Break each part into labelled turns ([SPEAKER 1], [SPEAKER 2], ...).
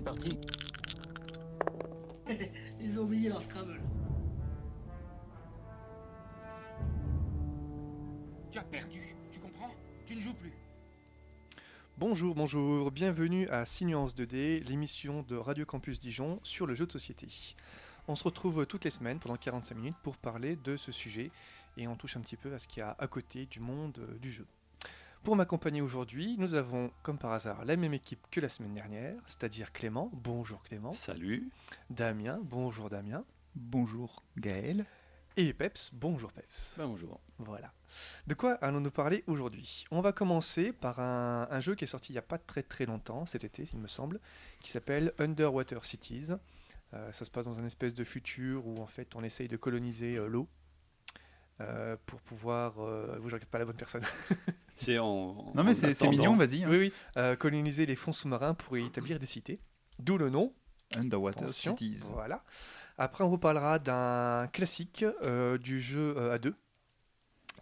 [SPEAKER 1] parti.
[SPEAKER 2] Ils ont oublié leur Scrabble.
[SPEAKER 3] Tu as perdu, tu comprends? Tu ne joues plus.
[SPEAKER 4] Bonjour, bonjour, bienvenue à 6 nuances 2D, l'émission de Radio Campus Dijon sur le jeu de société. On se retrouve toutes les semaines pendant 45 minutes pour parler de ce sujet et on touche un petit peu à ce qu'il y a à côté du monde du jeu. Pour m'accompagner aujourd'hui, nous avons comme par hasard la même équipe que la semaine dernière, c'est-à-dire Clément, bonjour Clément.
[SPEAKER 5] Salut.
[SPEAKER 4] Damien, bonjour Damien.
[SPEAKER 6] Bonjour Gaël.
[SPEAKER 4] Et Peps, bonjour Peps.
[SPEAKER 5] Bonjour.
[SPEAKER 4] Voilà. De quoi allons-nous parler aujourd'hui ? On va commencer par un jeu qui est sorti il n'y a pas très très longtemps, cet été il me semble, qui s'appelle Underwater Cities. Ça se passe dans un espèce de futur où en fait on essaye de coloniser l'eau pour pouvoir... vous, je regarde pas la bonne personne.
[SPEAKER 5] C'est en.
[SPEAKER 6] Non mais c'est mignon, vas-y. Hein.
[SPEAKER 4] Oui, coloniser les fonds sous-marins pour y établir des cités. D'où le nom.
[SPEAKER 6] Underwater
[SPEAKER 4] Attention,
[SPEAKER 6] Cities.
[SPEAKER 4] Voilà. Après on vous parlera d'un classique du jeu à deux,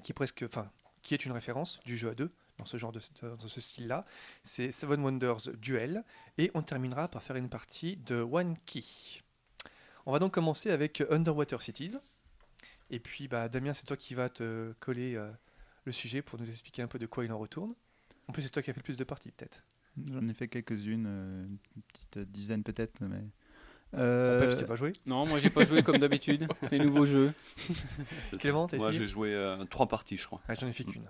[SPEAKER 4] qui est une référence du jeu à deux dans ce genre dans ce style-là. C'est Seven Wonders Duel. Et on terminera par faire une partie de One Key. On va donc commencer avec Underwater Cities. Et puis Damien, c'est toi qui vas te coller le sujet pour nous expliquer un peu de quoi il en retourne. En plus, c'est toi qui as fait le plus de parties, peut-être.
[SPEAKER 6] J'en ai fait quelques-unes, une petite dizaine peut-être, mais...
[SPEAKER 4] Peps, tu pas joué ?
[SPEAKER 7] Non, moi j'ai pas joué comme d'habitude, les nouveaux jeux.
[SPEAKER 4] Clément, t'as
[SPEAKER 5] Moi
[SPEAKER 4] essayé ?
[SPEAKER 5] j'ai joué 3 parties, je crois.
[SPEAKER 4] Ah, j'en ai fait qu'une.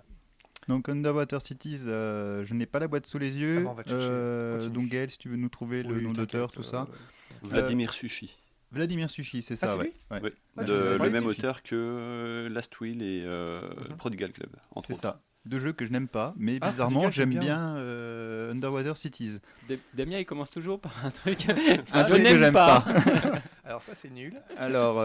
[SPEAKER 6] Donc Underwater Cities, je n'ai pas la boîte sous les yeux.
[SPEAKER 4] Ah bon, on va te chercher. Continue.
[SPEAKER 6] Donc Gaël, si tu veux nous trouver le nom d'auteur, tout ça.
[SPEAKER 5] Vladimir Suchy.
[SPEAKER 6] Vladimir Suchy, c'est ça,
[SPEAKER 4] c'est
[SPEAKER 6] ouais.
[SPEAKER 4] lui
[SPEAKER 6] Ouais.
[SPEAKER 5] Oui.
[SPEAKER 4] Ouais,
[SPEAKER 5] De
[SPEAKER 4] c'est
[SPEAKER 5] le même
[SPEAKER 4] Suchy.
[SPEAKER 5] auteur que Last Will et Prodigal Club, entre
[SPEAKER 6] C'est
[SPEAKER 5] autres.
[SPEAKER 6] ça. Deux jeux que je n'aime pas, mais
[SPEAKER 4] Ah,
[SPEAKER 6] bizarrement
[SPEAKER 4] Prodigal,
[SPEAKER 6] j'aime
[SPEAKER 4] j'aime
[SPEAKER 6] bien Underwater Cities.
[SPEAKER 7] Damien il commence toujours par un truc.
[SPEAKER 6] Un
[SPEAKER 7] je
[SPEAKER 6] truc que
[SPEAKER 7] n'aime
[SPEAKER 6] j'aime
[SPEAKER 7] pas.
[SPEAKER 4] Alors ça, c'est nul.
[SPEAKER 6] Alors,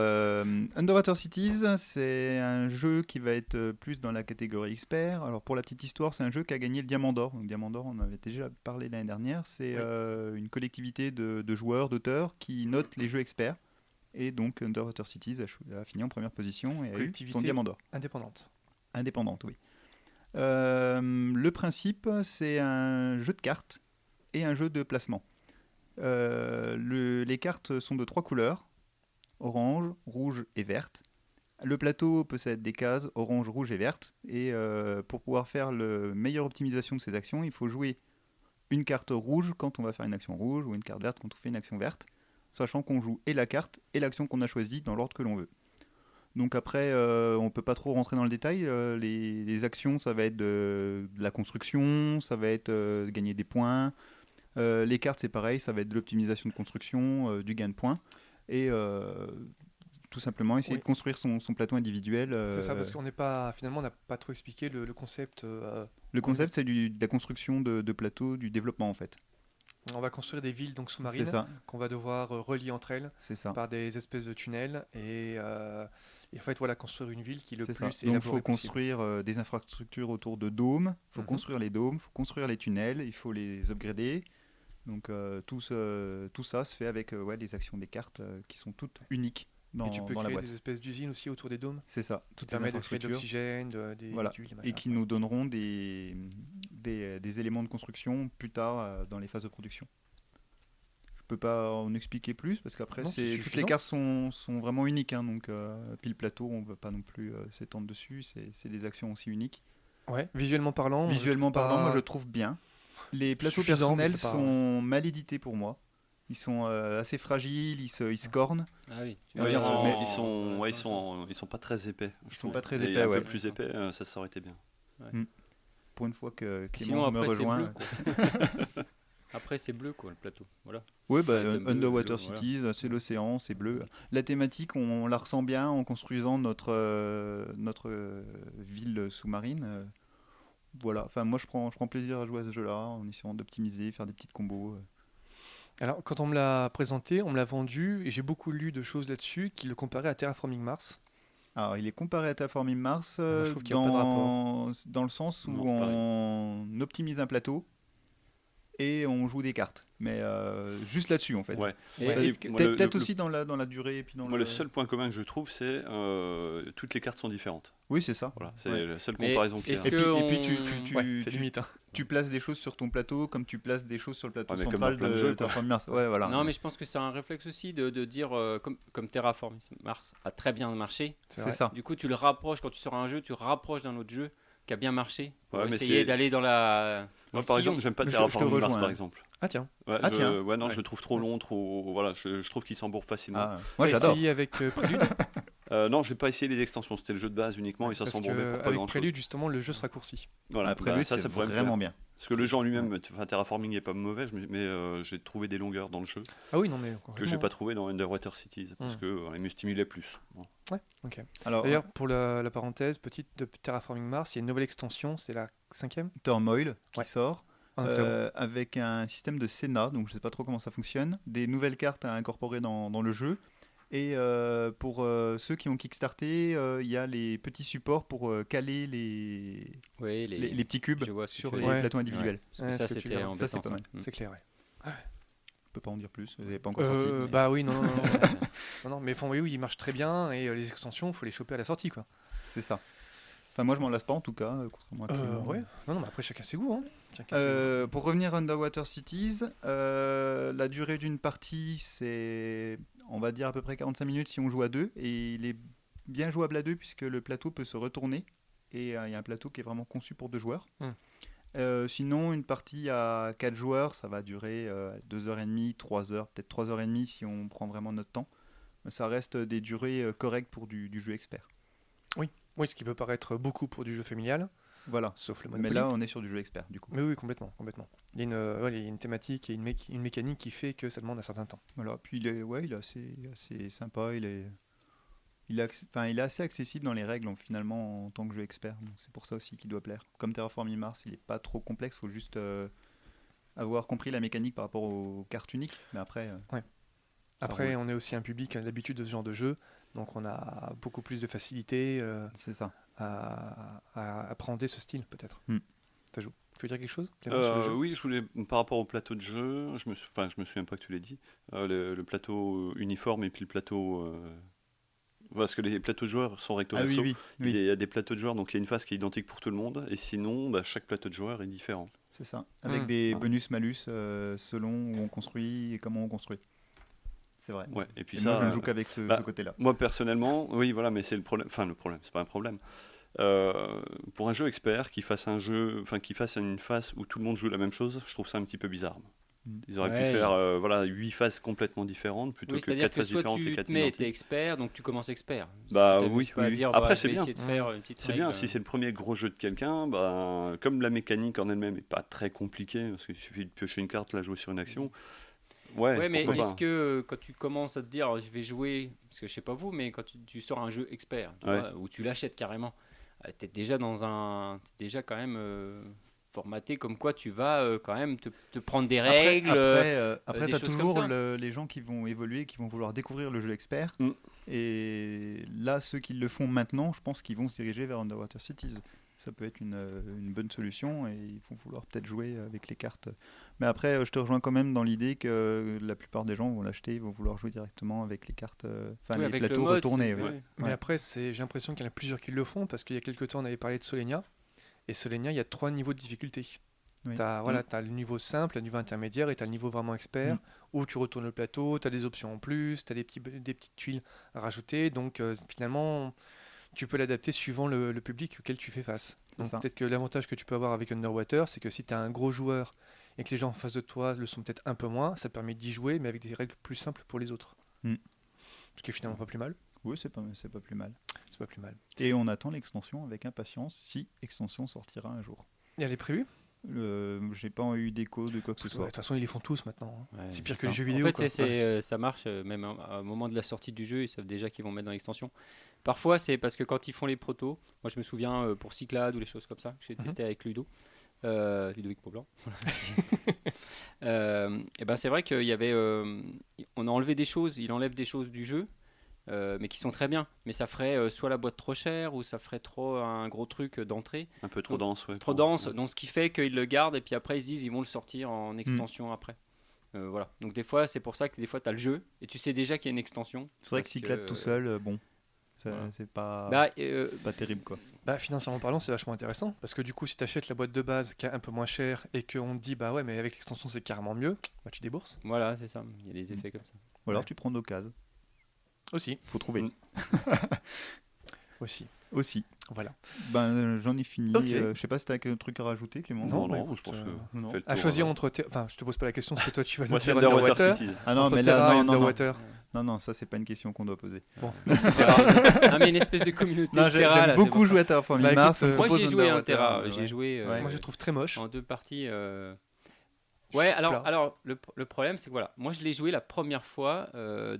[SPEAKER 6] Underwater Cities, c'est un jeu qui va être plus dans la catégorie expert. Alors, pour la petite histoire, c'est un jeu qui a gagné le Diamant d'Or. Donc, Diamant d'Or, on en avait déjà parlé l'année dernière. C'est une collectivité de joueurs, d'auteurs qui notent les jeux experts. Et donc, Underwater Cities a fini en première position et a eu
[SPEAKER 4] Collectivité
[SPEAKER 6] son Diamant d'Or.
[SPEAKER 4] indépendante.
[SPEAKER 6] Indépendante, oui. Le principe, c'est un jeu de cartes et un jeu de placement. Les cartes sont de 3 couleurs, orange, rouge et verte. Le plateau possède des cases orange, rouge et verte. Et pour pouvoir faire la meilleure optimisation de ces actions, il faut jouer une carte rouge quand on va faire une action rouge ou une carte verte quand on fait une action verte, sachant qu'on joue et la carte et l'action qu'on a choisie dans l'ordre que l'on veut. Donc après, on ne peut pas trop rentrer dans le détail. Les actions, ça va être de la construction, ça va être de gagner des points. Les cartes, c'est pareil, ça va être de l'optimisation de construction, du gain de points. Et tout simplement essayer de construire son plateau individuel.
[SPEAKER 4] C'est ça, parce qu'on n'est pas, finalement, on n'a pas trop expliqué le concept.
[SPEAKER 6] Le concept, c'est de la construction de plateaux, du développement en fait.
[SPEAKER 4] On va construire des villes donc sous-marines
[SPEAKER 6] C'est ça,
[SPEAKER 4] qu'on va devoir relier entre elles
[SPEAKER 6] c'est ça.
[SPEAKER 4] par des espèces de tunnels et en fait voilà, construire une ville qui est le
[SPEAKER 6] C'est
[SPEAKER 4] plus
[SPEAKER 6] ça. Donc il faut
[SPEAKER 4] élaborée possible.
[SPEAKER 6] construire des infrastructures autour de dômes, il faut construire les dômes, il faut construire les tunnels, il faut les upgrader. Donc tout ça se fait avec les actions des cartes qui sont toutes uniques dans,
[SPEAKER 4] Et tu peux
[SPEAKER 6] dans la
[SPEAKER 4] créer
[SPEAKER 6] boîte.
[SPEAKER 4] des espèces d'usines aussi autour des dômes
[SPEAKER 6] C'est ça,
[SPEAKER 4] qui
[SPEAKER 6] toutes les
[SPEAKER 4] permettent de créer de
[SPEAKER 6] infrastructures.
[SPEAKER 4] l'oxygène, des
[SPEAKER 6] Voilà.
[SPEAKER 4] tuiles, des
[SPEAKER 6] Et
[SPEAKER 4] machins.
[SPEAKER 6] qui nous donneront des éléments de construction plus tard dans les phases de production. Je peux pas en expliquer plus parce qu'après
[SPEAKER 4] Non, c'est
[SPEAKER 6] toutes
[SPEAKER 4] suffisant.
[SPEAKER 6] les cartes sont vraiment uniques, hein, donc puis le plateau on ne va pas non plus s'étendre dessus, c'est des actions aussi uniques.
[SPEAKER 4] Ouais, visuellement parlant.
[SPEAKER 6] Visuellement
[SPEAKER 4] je trouve
[SPEAKER 6] parlant,
[SPEAKER 4] pas
[SPEAKER 6] moi je le trouve bien. Les plateaux
[SPEAKER 4] suffisant, mais
[SPEAKER 6] personnels
[SPEAKER 4] c'est pas-
[SPEAKER 6] sont mal édités pour moi. Ils sont assez fragiles, ils se cornent.
[SPEAKER 7] Ah oui.
[SPEAKER 6] Ouais,
[SPEAKER 5] Ils sont pas très épais.
[SPEAKER 6] Ils sont pas très
[SPEAKER 5] Et
[SPEAKER 6] épais,
[SPEAKER 5] un
[SPEAKER 6] ouais.
[SPEAKER 5] peu plus épais, ça aurait été bien.
[SPEAKER 6] Pour une fois que
[SPEAKER 7] Sinon
[SPEAKER 6] Clément me
[SPEAKER 7] après c'est
[SPEAKER 6] rejoint.
[SPEAKER 7] bleu quoi. Après c'est bleu quoi le plateau. Voilà.
[SPEAKER 6] Oui,
[SPEAKER 7] Bleu,
[SPEAKER 6] Underwater
[SPEAKER 7] bleu, voilà.
[SPEAKER 6] Cities, c'est l'océan, c'est bleu. La thématique, on la ressent bien en construisant notre ville sous-marine. Voilà, enfin moi je prends plaisir à jouer à ce jeu-là, en essayant d'optimiser, faire des petites combos.
[SPEAKER 4] Alors, quand on me l'a présenté, on me l'a vendu, et j'ai beaucoup lu de choses là-dessus qui le comparaient à Terraforming Mars.
[SPEAKER 6] Alors il est comparé à Terraforming Mars
[SPEAKER 4] Moi, je trouve qu'il y a pas de
[SPEAKER 6] dans le sens où
[SPEAKER 5] Non, pareil.
[SPEAKER 6] on optimise un plateau et on joue des cartes. Mais juste là-dessus, en fait.
[SPEAKER 5] Ouais.
[SPEAKER 7] Et
[SPEAKER 5] Ouais.
[SPEAKER 7] est-ce que-
[SPEAKER 5] Moi,
[SPEAKER 6] Peut-être aussi dans la durée. Et puis
[SPEAKER 5] Moi, le seul point commun que je trouve, c'est toutes les cartes sont différentes.
[SPEAKER 6] Oui, c'est ça.
[SPEAKER 5] Voilà, c'est
[SPEAKER 6] Ouais.
[SPEAKER 5] la seule
[SPEAKER 7] Mais
[SPEAKER 5] comparaison qu'il y a.
[SPEAKER 7] est-ce
[SPEAKER 6] Et puis,
[SPEAKER 7] que
[SPEAKER 6] et puis
[SPEAKER 7] on-
[SPEAKER 4] C'est limite. Hein.
[SPEAKER 6] tu places des choses sur ton plateau comme tu places des choses sur le plateau
[SPEAKER 5] Ouais, mais comme
[SPEAKER 6] central
[SPEAKER 5] dans plein de
[SPEAKER 6] de
[SPEAKER 5] jeux, quoi.
[SPEAKER 6] Terraforming Mars. Ouais, voilà.
[SPEAKER 7] Non, mais je pense que c'est un réflexe aussi de dire, comme Terraforming Mars a très bien marché,
[SPEAKER 6] c'est
[SPEAKER 4] vrai.
[SPEAKER 6] ça.
[SPEAKER 7] du coup tu le rapproches, quand tu sors un jeu, tu rapproches d'un autre jeu qui a bien marché, pour
[SPEAKER 5] Ouais, mais
[SPEAKER 7] essayer
[SPEAKER 5] c'est-
[SPEAKER 7] d'aller dans la...
[SPEAKER 5] Moi,
[SPEAKER 7] dans
[SPEAKER 5] par
[SPEAKER 7] le
[SPEAKER 5] exemple,
[SPEAKER 7] sillon.
[SPEAKER 5] j'aime pas
[SPEAKER 6] Je te
[SPEAKER 5] Terraforming Mars,
[SPEAKER 6] rejoins,
[SPEAKER 5] par
[SPEAKER 6] hein.
[SPEAKER 5] exemple.
[SPEAKER 4] Ah tiens,
[SPEAKER 5] Ouais,
[SPEAKER 6] Ah, tiens.
[SPEAKER 5] non,
[SPEAKER 7] Ouais.
[SPEAKER 5] je le trouve trop long, trop. Voilà, je trouve qu'il s'embourbe facilement.
[SPEAKER 6] Ah, moi,
[SPEAKER 4] t'as
[SPEAKER 6] j'adore.
[SPEAKER 4] essayé avec Prélude
[SPEAKER 5] Non, j'ai pas essayé les extensions, c'était le jeu de base uniquement et ça
[SPEAKER 4] parce
[SPEAKER 5] s'embourbait pour pas
[SPEAKER 4] qu'avec
[SPEAKER 5] grand chose.
[SPEAKER 4] Prélude, justement, le jeu se raccourcit.
[SPEAKER 5] Voilà,
[SPEAKER 6] Après,
[SPEAKER 5] bah,
[SPEAKER 6] lui,
[SPEAKER 5] ça
[SPEAKER 6] c'est
[SPEAKER 5] pourrait me
[SPEAKER 6] vraiment
[SPEAKER 5] plaire.
[SPEAKER 6] bien.
[SPEAKER 5] Parce que le jeu en lui-même, Terraforming est pas mauvais, mais j'ai trouvé des longueurs dans le jeu
[SPEAKER 4] Ah oui, non, mais.
[SPEAKER 5] que j'ai pas trouvé dans Underwater Cities parce
[SPEAKER 4] Hmm.
[SPEAKER 5] que il me stimulait plus. Bon.
[SPEAKER 4] Ouais, ok.
[SPEAKER 6] Alors,
[SPEAKER 4] D'ailleurs, pour la parenthèse petite de Terraforming Mars, il y a une nouvelle extension, c'est la 5e
[SPEAKER 6] Turmoil qui
[SPEAKER 4] Ouais.
[SPEAKER 6] sort
[SPEAKER 4] en octobre.
[SPEAKER 6] avec un système de Senna, donc je sais pas trop comment ça fonctionne, des nouvelles cartes à incorporer dans le jeu. Et pour ceux qui ont kickstarté, il y a les petits supports pour caler
[SPEAKER 7] Oui,
[SPEAKER 6] les petits cubes
[SPEAKER 7] je vois ce que
[SPEAKER 6] sur
[SPEAKER 7] tu veux
[SPEAKER 6] les
[SPEAKER 4] dire. Ouais.
[SPEAKER 6] plateaux individuels.
[SPEAKER 7] Parce que
[SPEAKER 4] Ouais,
[SPEAKER 7] ça
[SPEAKER 4] ce que tu
[SPEAKER 7] c'était
[SPEAKER 4] veux. Ça,
[SPEAKER 7] embêtant.
[SPEAKER 6] c'est pas mal.
[SPEAKER 7] Mm.
[SPEAKER 4] C'est clair, ouais.
[SPEAKER 6] Je peux pas en dire plus, vous n'avez pas encore sorti. mais-
[SPEAKER 4] Bah oui, non, non, non. Non, mais oui, il marche très bien et les extensions, il faut les choper à la sortie, quoi.
[SPEAKER 6] C'est ça. Enfin, moi, je m'en lasse pas en tout cas. Contrairement à Clément.
[SPEAKER 4] Ouais, non, mais après, chacun ses goûts, hein. Chacun ses
[SPEAKER 6] Pour revenir à Underwater Cities, la durée d'une partie, c'est, on va dire, à peu près 45 minutes si on joue à deux. Et il est bien jouable à deux puisque le plateau peut se retourner. Et il y a un plateau qui est vraiment conçu pour 2 joueurs. Sinon, une partie à 4 joueurs, ça va durer 2h30, 3h, peut-être 3h30 si on prend vraiment notre temps. Mais ça reste des durées correctes pour du jeu expert.
[SPEAKER 4] Oui, ce qui peut paraître beaucoup pour du jeu familial,
[SPEAKER 6] Voilà.
[SPEAKER 4] sauf le
[SPEAKER 6] Mais
[SPEAKER 4] Monopoly.
[SPEAKER 6] là, on est sur du jeu expert, du coup.
[SPEAKER 4] Mais oui, complètement, complètement. Il y a une thématique et une mécanique qui fait que ça demande un certain temps.
[SPEAKER 6] Voilà. Puis il est assez sympa. Il est assez accessible dans les règles finalement en tant que jeu expert. Donc c'est pour ça aussi qu'il doit plaire. Comme Terraforming Mars, il n'est pas trop complexe. Il faut juste avoir compris la mécanique par rapport aux cartes uniques. Mais après, ça
[SPEAKER 4] Après,
[SPEAKER 6] roule.
[SPEAKER 4] on est aussi un public qui a l'habitude de ce genre de jeu, donc on a beaucoup plus de facilité
[SPEAKER 6] C'est ça.
[SPEAKER 4] à appréhender ce style, peut-être.
[SPEAKER 6] Hmm.
[SPEAKER 4] Tu veux dire quelque chose, Clément, sur le jeu
[SPEAKER 5] Oui, je voulais, par rapport au plateau de jeu, je me souviens pas que tu l'aies dit, le plateau uniforme et puis le plateau... parce que les plateaux de joueurs sont recto
[SPEAKER 6] Ah oui,
[SPEAKER 5] verso.
[SPEAKER 6] oui.
[SPEAKER 5] Il y a des plateaux de joueurs, donc il y a une phase qui est identique pour tout le monde, et sinon, chaque plateau de joueur est différent.
[SPEAKER 6] C'est ça. Avec
[SPEAKER 4] Hmm.
[SPEAKER 6] des
[SPEAKER 5] Voilà.
[SPEAKER 6] bonus-malus selon où on construit et comment on construit. C'est vrai.
[SPEAKER 5] Ouais, et puis
[SPEAKER 6] Et
[SPEAKER 5] ça,
[SPEAKER 6] moi, je ne joue qu'avec ce côté-là.
[SPEAKER 5] moi personnellement, oui, voilà, mais c'est le problème. Enfin, le problème, c'est pas un problème. Pour un jeu expert qui fasse une phase où tout le monde joue la même chose, je trouve ça un petit peu bizarre. Ils auraient
[SPEAKER 7] Ouais.
[SPEAKER 5] pu faire 8 phases complètement différentes plutôt
[SPEAKER 7] Oui,
[SPEAKER 5] que
[SPEAKER 7] c'est-à-dire
[SPEAKER 5] 4
[SPEAKER 7] que
[SPEAKER 5] phases
[SPEAKER 7] soit
[SPEAKER 5] différentes et
[SPEAKER 7] tu
[SPEAKER 5] 4
[SPEAKER 7] te mets, t'es
[SPEAKER 5] identiques.
[SPEAKER 7] expert, donc tu commences expert.
[SPEAKER 5] Bah
[SPEAKER 7] Tu t'amuses
[SPEAKER 5] oui,
[SPEAKER 7] pas à
[SPEAKER 5] oui.
[SPEAKER 7] dire,
[SPEAKER 5] Après,
[SPEAKER 7] je
[SPEAKER 5] c'est
[SPEAKER 7] vais
[SPEAKER 5] bien.
[SPEAKER 7] essayer de faire une petite
[SPEAKER 5] C'est bien,
[SPEAKER 7] règle.
[SPEAKER 5] si c'est le premier gros jeu de quelqu'un, comme la mécanique en elle-même n'est pas très compliquée, parce qu'il suffit de piocher une carte, la jouer sur une action.
[SPEAKER 7] Ouais, mais
[SPEAKER 5] pourquoi
[SPEAKER 7] est-ce
[SPEAKER 5] pas.
[SPEAKER 7] que quand tu commences à te dire je vais jouer, parce que je sais pas vous, mais quand tu sors un jeu expert, tu
[SPEAKER 5] Ouais.
[SPEAKER 7] vois, ou tu l'achètes carrément, t'es déjà t'es déjà quand même formaté comme quoi tu vas quand même te prendre des règles.
[SPEAKER 6] Après
[SPEAKER 7] des
[SPEAKER 6] tu as
[SPEAKER 7] choses
[SPEAKER 6] toujours
[SPEAKER 7] comme ça.
[SPEAKER 6] les gens qui vont évoluer, qui vont vouloir découvrir le jeu expert.
[SPEAKER 5] Mm.
[SPEAKER 6] Et là, ceux qui le font maintenant, je pense qu'ils vont se diriger vers Underwater Cities. Ça peut être une bonne solution et ils vont vouloir peut-être jouer avec les cartes. Mais après, je te rejoins quand même dans l'idée que la plupart des gens vont l'acheter, ils vont vouloir jouer directement avec les cartes,
[SPEAKER 7] Oui,
[SPEAKER 6] les
[SPEAKER 7] avec le
[SPEAKER 6] plateaux
[SPEAKER 7] mode,
[SPEAKER 6] retournés.
[SPEAKER 7] c'est-
[SPEAKER 6] ouais.
[SPEAKER 7] ouais.
[SPEAKER 4] Mais
[SPEAKER 6] Ouais.
[SPEAKER 4] après, j'ai l'impression qu'il y en a plusieurs qui le font, parce qu'il y a quelques temps, on avait parlé de Solenia. Et Solenia, il y a 3 niveaux de difficulté.
[SPEAKER 6] Oui.
[SPEAKER 4] Tu as le niveau simple, le niveau intermédiaire et tu as le niveau vraiment expert, où tu retournes le plateau, tu as des options en plus, tu as des petites tuiles à rajouter. Donc finalement, tu peux l'adapter suivant le public auquel tu fais face.
[SPEAKER 6] C'est
[SPEAKER 4] Donc
[SPEAKER 6] ça.
[SPEAKER 4] peut-être que l'avantage que tu peux avoir avec Underwater, c'est que si tu as un gros joueur et que les gens en face de toi le sont peut-être un peu moins, ça te permet d'y jouer, mais avec des règles plus simples pour les autres.
[SPEAKER 6] Mm.
[SPEAKER 4] Ce qui est finalement pas plus mal.
[SPEAKER 6] Oui, c'est pas plus mal.
[SPEAKER 4] C'est pas plus mal.
[SPEAKER 6] Et on attend l'extension avec impatience, si extension sortira un jour.
[SPEAKER 4] Et elle est prévue.
[SPEAKER 6] J'ai pas eu d'écho de quoi que ce
[SPEAKER 4] De
[SPEAKER 6] soit.
[SPEAKER 4] toute façon, ils les font tous maintenant. hein.
[SPEAKER 7] Ouais,
[SPEAKER 4] C'est pire
[SPEAKER 6] c'est
[SPEAKER 4] que les
[SPEAKER 6] ça.
[SPEAKER 4] jeux
[SPEAKER 7] En
[SPEAKER 4] vidéo.
[SPEAKER 7] fait,
[SPEAKER 4] quoi.
[SPEAKER 7] ça marche, même au moment de la sortie du jeu, ils savent déjà qu'ils vont mettre dans l'extension. Parfois, c'est parce que quand ils font les protos, moi je me souviens pour Cyclades ou les choses comme ça, que j'ai testé avec Ludo, Ludovic Poblanc. Et ben c'est vrai qu'il y avait, on a enlevé des choses, il enlève des choses du jeu. mais qui sont très bien. Mais ça ferait soit la boîte trop chère ou ça ferait trop un gros truc d'entrée.
[SPEAKER 5] Un peu trop dense, ouais.
[SPEAKER 7] Trop dense, donc ce qui fait qu'ils le gardent et puis après ils se disent ils vont le sortir en extension après. Voilà. Donc des fois c'est pour ça que des fois tu as le jeu et tu sais déjà qu'il y a une extension.
[SPEAKER 6] C'est vrai que Cyclade tout seul, bon,
[SPEAKER 7] voilà.
[SPEAKER 6] c'est pas terrible quoi.
[SPEAKER 4] Bah, financièrement parlant, c'est vachement intéressant parce que du coup, si tu achètes la boîte de base qui est un peu moins chère et qu'on te dit bah ouais, mais avec l'extension c'est carrément mieux, bah tu débourses.
[SPEAKER 7] Voilà, c'est ça. Il y a des effets comme ça.
[SPEAKER 6] Ou alors tu prends d'occasion.
[SPEAKER 4] Aussi.
[SPEAKER 6] Faut trouver.
[SPEAKER 4] Aussi. Voilà.
[SPEAKER 6] Ben j'en ai fini.
[SPEAKER 4] Ok.
[SPEAKER 6] Je sais pas si t'as un truc à rajouter, Clément.
[SPEAKER 4] Non, bah,
[SPEAKER 5] Non,
[SPEAKER 4] écoute,
[SPEAKER 5] je pense que.
[SPEAKER 6] non.
[SPEAKER 5] fait le
[SPEAKER 4] À
[SPEAKER 5] tour,
[SPEAKER 4] choisir entre. Enfin, je te pose pas la question parce que toi tu vas nous
[SPEAKER 5] Moi, c'est
[SPEAKER 4] dire
[SPEAKER 5] Underwater Cities.
[SPEAKER 6] Ah non,
[SPEAKER 4] Entre
[SPEAKER 6] mais
[SPEAKER 4] Terra
[SPEAKER 6] là,
[SPEAKER 4] et
[SPEAKER 6] non, non, non.
[SPEAKER 4] Underwater.
[SPEAKER 6] Non, ça c'est pas une question qu'on doit poser.
[SPEAKER 4] Bon.
[SPEAKER 7] Ah, mais une espèce de communauté
[SPEAKER 6] Non,
[SPEAKER 7] de Terra. là,
[SPEAKER 6] j'aime
[SPEAKER 7] c'est
[SPEAKER 6] beaucoup
[SPEAKER 7] pour
[SPEAKER 6] jouer à Terraforming
[SPEAKER 4] Bah,
[SPEAKER 6] Mars.
[SPEAKER 4] écoute,
[SPEAKER 6] on
[SPEAKER 7] Moi
[SPEAKER 6] propose
[SPEAKER 7] j'ai joué à un
[SPEAKER 6] Underwater,
[SPEAKER 7] Terra.
[SPEAKER 6] ouais.
[SPEAKER 7] J'ai joué
[SPEAKER 6] Ouais.
[SPEAKER 4] Moi je trouve très moche.
[SPEAKER 7] en 2 parties.
[SPEAKER 4] Je
[SPEAKER 7] Ouais,
[SPEAKER 4] trouve plat.
[SPEAKER 7] alors le problème c'est que voilà, moi je l'ai joué la première fois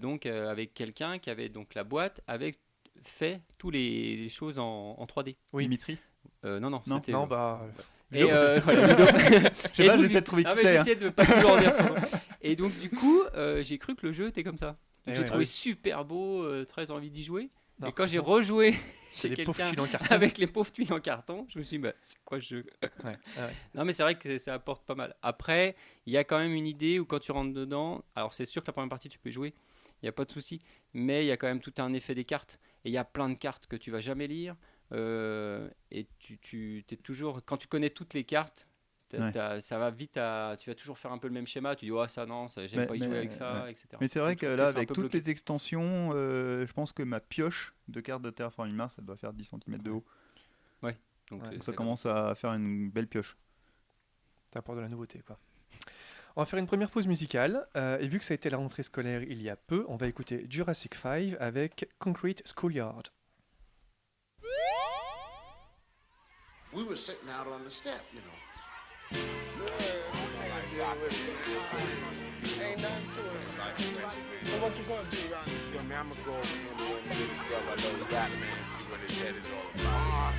[SPEAKER 7] donc avec quelqu'un qui avait donc la boîte avec fait tous les choses en 3D.
[SPEAKER 4] Oui.
[SPEAKER 6] Dimitri.
[SPEAKER 7] Non,
[SPEAKER 6] Non,
[SPEAKER 7] c'était
[SPEAKER 4] Non, bah.
[SPEAKER 7] et voilà, Ludo.
[SPEAKER 6] Je sais
[SPEAKER 7] Et
[SPEAKER 6] pas,
[SPEAKER 7] donc,
[SPEAKER 6] j'essaie de trouver qui
[SPEAKER 7] Ah, mais
[SPEAKER 6] c'est. hein.
[SPEAKER 7] j'essaie de pas toujours en dire son nom. Et donc du coup, j'ai cru que le jeu était comme ça.
[SPEAKER 4] Eh
[SPEAKER 7] J'ai
[SPEAKER 4] ouais.
[SPEAKER 7] trouvé super beau, très envie d'y jouer.
[SPEAKER 4] Non,
[SPEAKER 7] Et quand j'ai rejoué
[SPEAKER 4] c'est
[SPEAKER 7] chez
[SPEAKER 4] des pauvres
[SPEAKER 7] quelqu'un
[SPEAKER 4] tuiles en carton.
[SPEAKER 7] avec les pauvres tuiles en carton, je me suis dit, bah, c'est quoi ce jeu?
[SPEAKER 4] Ouais. Ah ouais.
[SPEAKER 7] Non, mais c'est vrai que ça apporte pas mal. Après, il y a quand même une idée où quand tu rentres dedans, alors c'est sûr que la première partie tu peux y jouer, il n'y a pas de souci, mais il y a quand même tout un effet des cartes. Et il y a plein de cartes que tu vas jamais lire. Et tu es toujours, quand tu connais toutes les cartes, ça va vite, tu vas toujours faire un peu le même schéma. Tu dis, oh, ça non, j'aime pas y jouer avec ça, etc.
[SPEAKER 6] Mais c'est vrai
[SPEAKER 7] Donc,
[SPEAKER 6] que
[SPEAKER 7] je trouve
[SPEAKER 6] là,
[SPEAKER 7] c'est un
[SPEAKER 6] avec
[SPEAKER 7] peu
[SPEAKER 6] toutes
[SPEAKER 7] bloqué.
[SPEAKER 6] les extensions, je pense que ma pioche de cartes de Terraforming Mars, elle doit faire 10 cm de haut.
[SPEAKER 7] Donc,
[SPEAKER 4] Ouais,
[SPEAKER 6] Donc ça commence à faire une belle pioche.
[SPEAKER 4] T'apportes de la nouveauté, quoi. On va faire une première pause musicale. Et vu que ça a été la rentrée scolaire il y a peu, on va écouter Jurassic 5 avec Concrete Schoolyard.
[SPEAKER 1] We were sitting out on the step, you know.
[SPEAKER 2] Ain't nothing to it. So what you gonna do around this?
[SPEAKER 1] Yo, man, I'm gonna go over here and get this brother a little rap, man, see what his head is all about.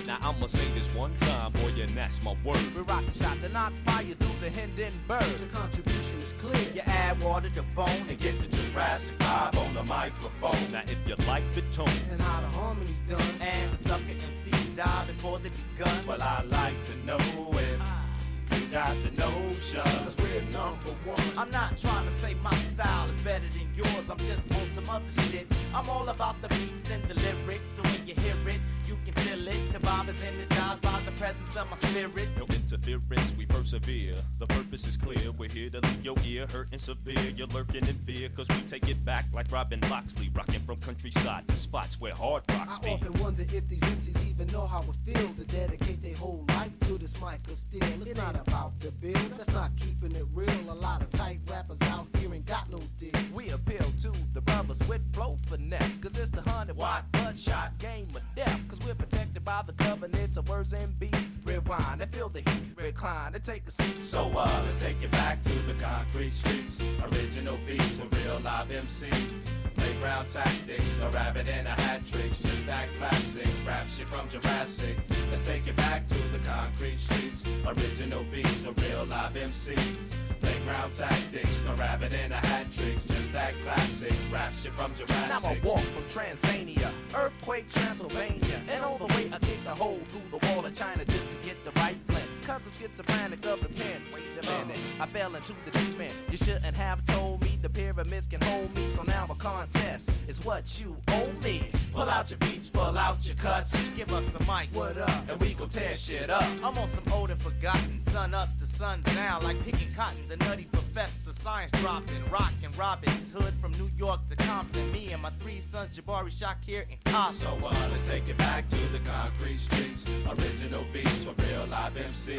[SPEAKER 8] Now I'ma say this one time, boy, and that's my word.
[SPEAKER 9] We rock the shot to knock fire through the Hindenburg.
[SPEAKER 1] The contribution is clear. You add water to bone and get the Jurassic vibe on the microphone.
[SPEAKER 8] Now if you like the tone,
[SPEAKER 1] And how the harmony's done.
[SPEAKER 9] And the sucker MCs die before they begun.
[SPEAKER 1] Well, I like to know if you got the notion. Cause we're number one.
[SPEAKER 9] I'm not trying to say my style is better than yours. I'm just on some other shit. I'm all about the beats and the lyrics. So when you hear it, you can feel it. The vibe is energized by the presence of my spirit.
[SPEAKER 8] no interference, we persevere. The purpose is clear, we're here to leave your ear hurting severe. You're lurking in fear, cause we take it back like Robin Loxley, rocking from countryside to spots where hard rocks
[SPEAKER 10] I
[SPEAKER 8] be.
[SPEAKER 10] often wonder if these MCs even know how it feels to dedicate their whole life to this mic of steel. It's not about the bill, that's not keeping it real. A lot of tight rappers out here ain't got no deal.
[SPEAKER 9] We appeal to the brothers with flow finesse. Cause it's the 100-watt bloodshot game of death. Cause we're protected by the covenants of words and beats. Rewind and feel the heat, recline and take a seat.
[SPEAKER 1] So let's take it back to the concrete streets. Original beats with real live MCs. Playground tactics, no rabbit in a hat tricks. Just that classic rap shit from Jurassic. Let's take it back to the concrete streets. Original beats with real live MCs. Playground tactics, no rabbit in a hat tricks. Just that classic rap shit from
[SPEAKER 9] Now I
[SPEAKER 1] Jurassic.
[SPEAKER 9] walk from Transania, earthquake Transylvania, and on the way I kicked a hole through the wall of China just to get the right blend. Cause I'm schizophrenic of the pen. Wait a minute, I fell into the deep end. You shouldn't have told me the pyramids can hold me. So now a contest is what you owe me.
[SPEAKER 1] Pull out your beats, pull out your cuts.
[SPEAKER 9] Give us a mic,
[SPEAKER 10] What up?
[SPEAKER 1] And we gon' tear shit up.
[SPEAKER 9] I'm on some old and forgotten, sun up to sundown, like picking cotton. The nutty professor, science dropping, rockin' Robin's Hood from New York to Compton. Me and my 3 sons, Jabari, Shakir, and Cobb.
[SPEAKER 1] So let's take it back to the concrete streets. Original beats with real live MCs.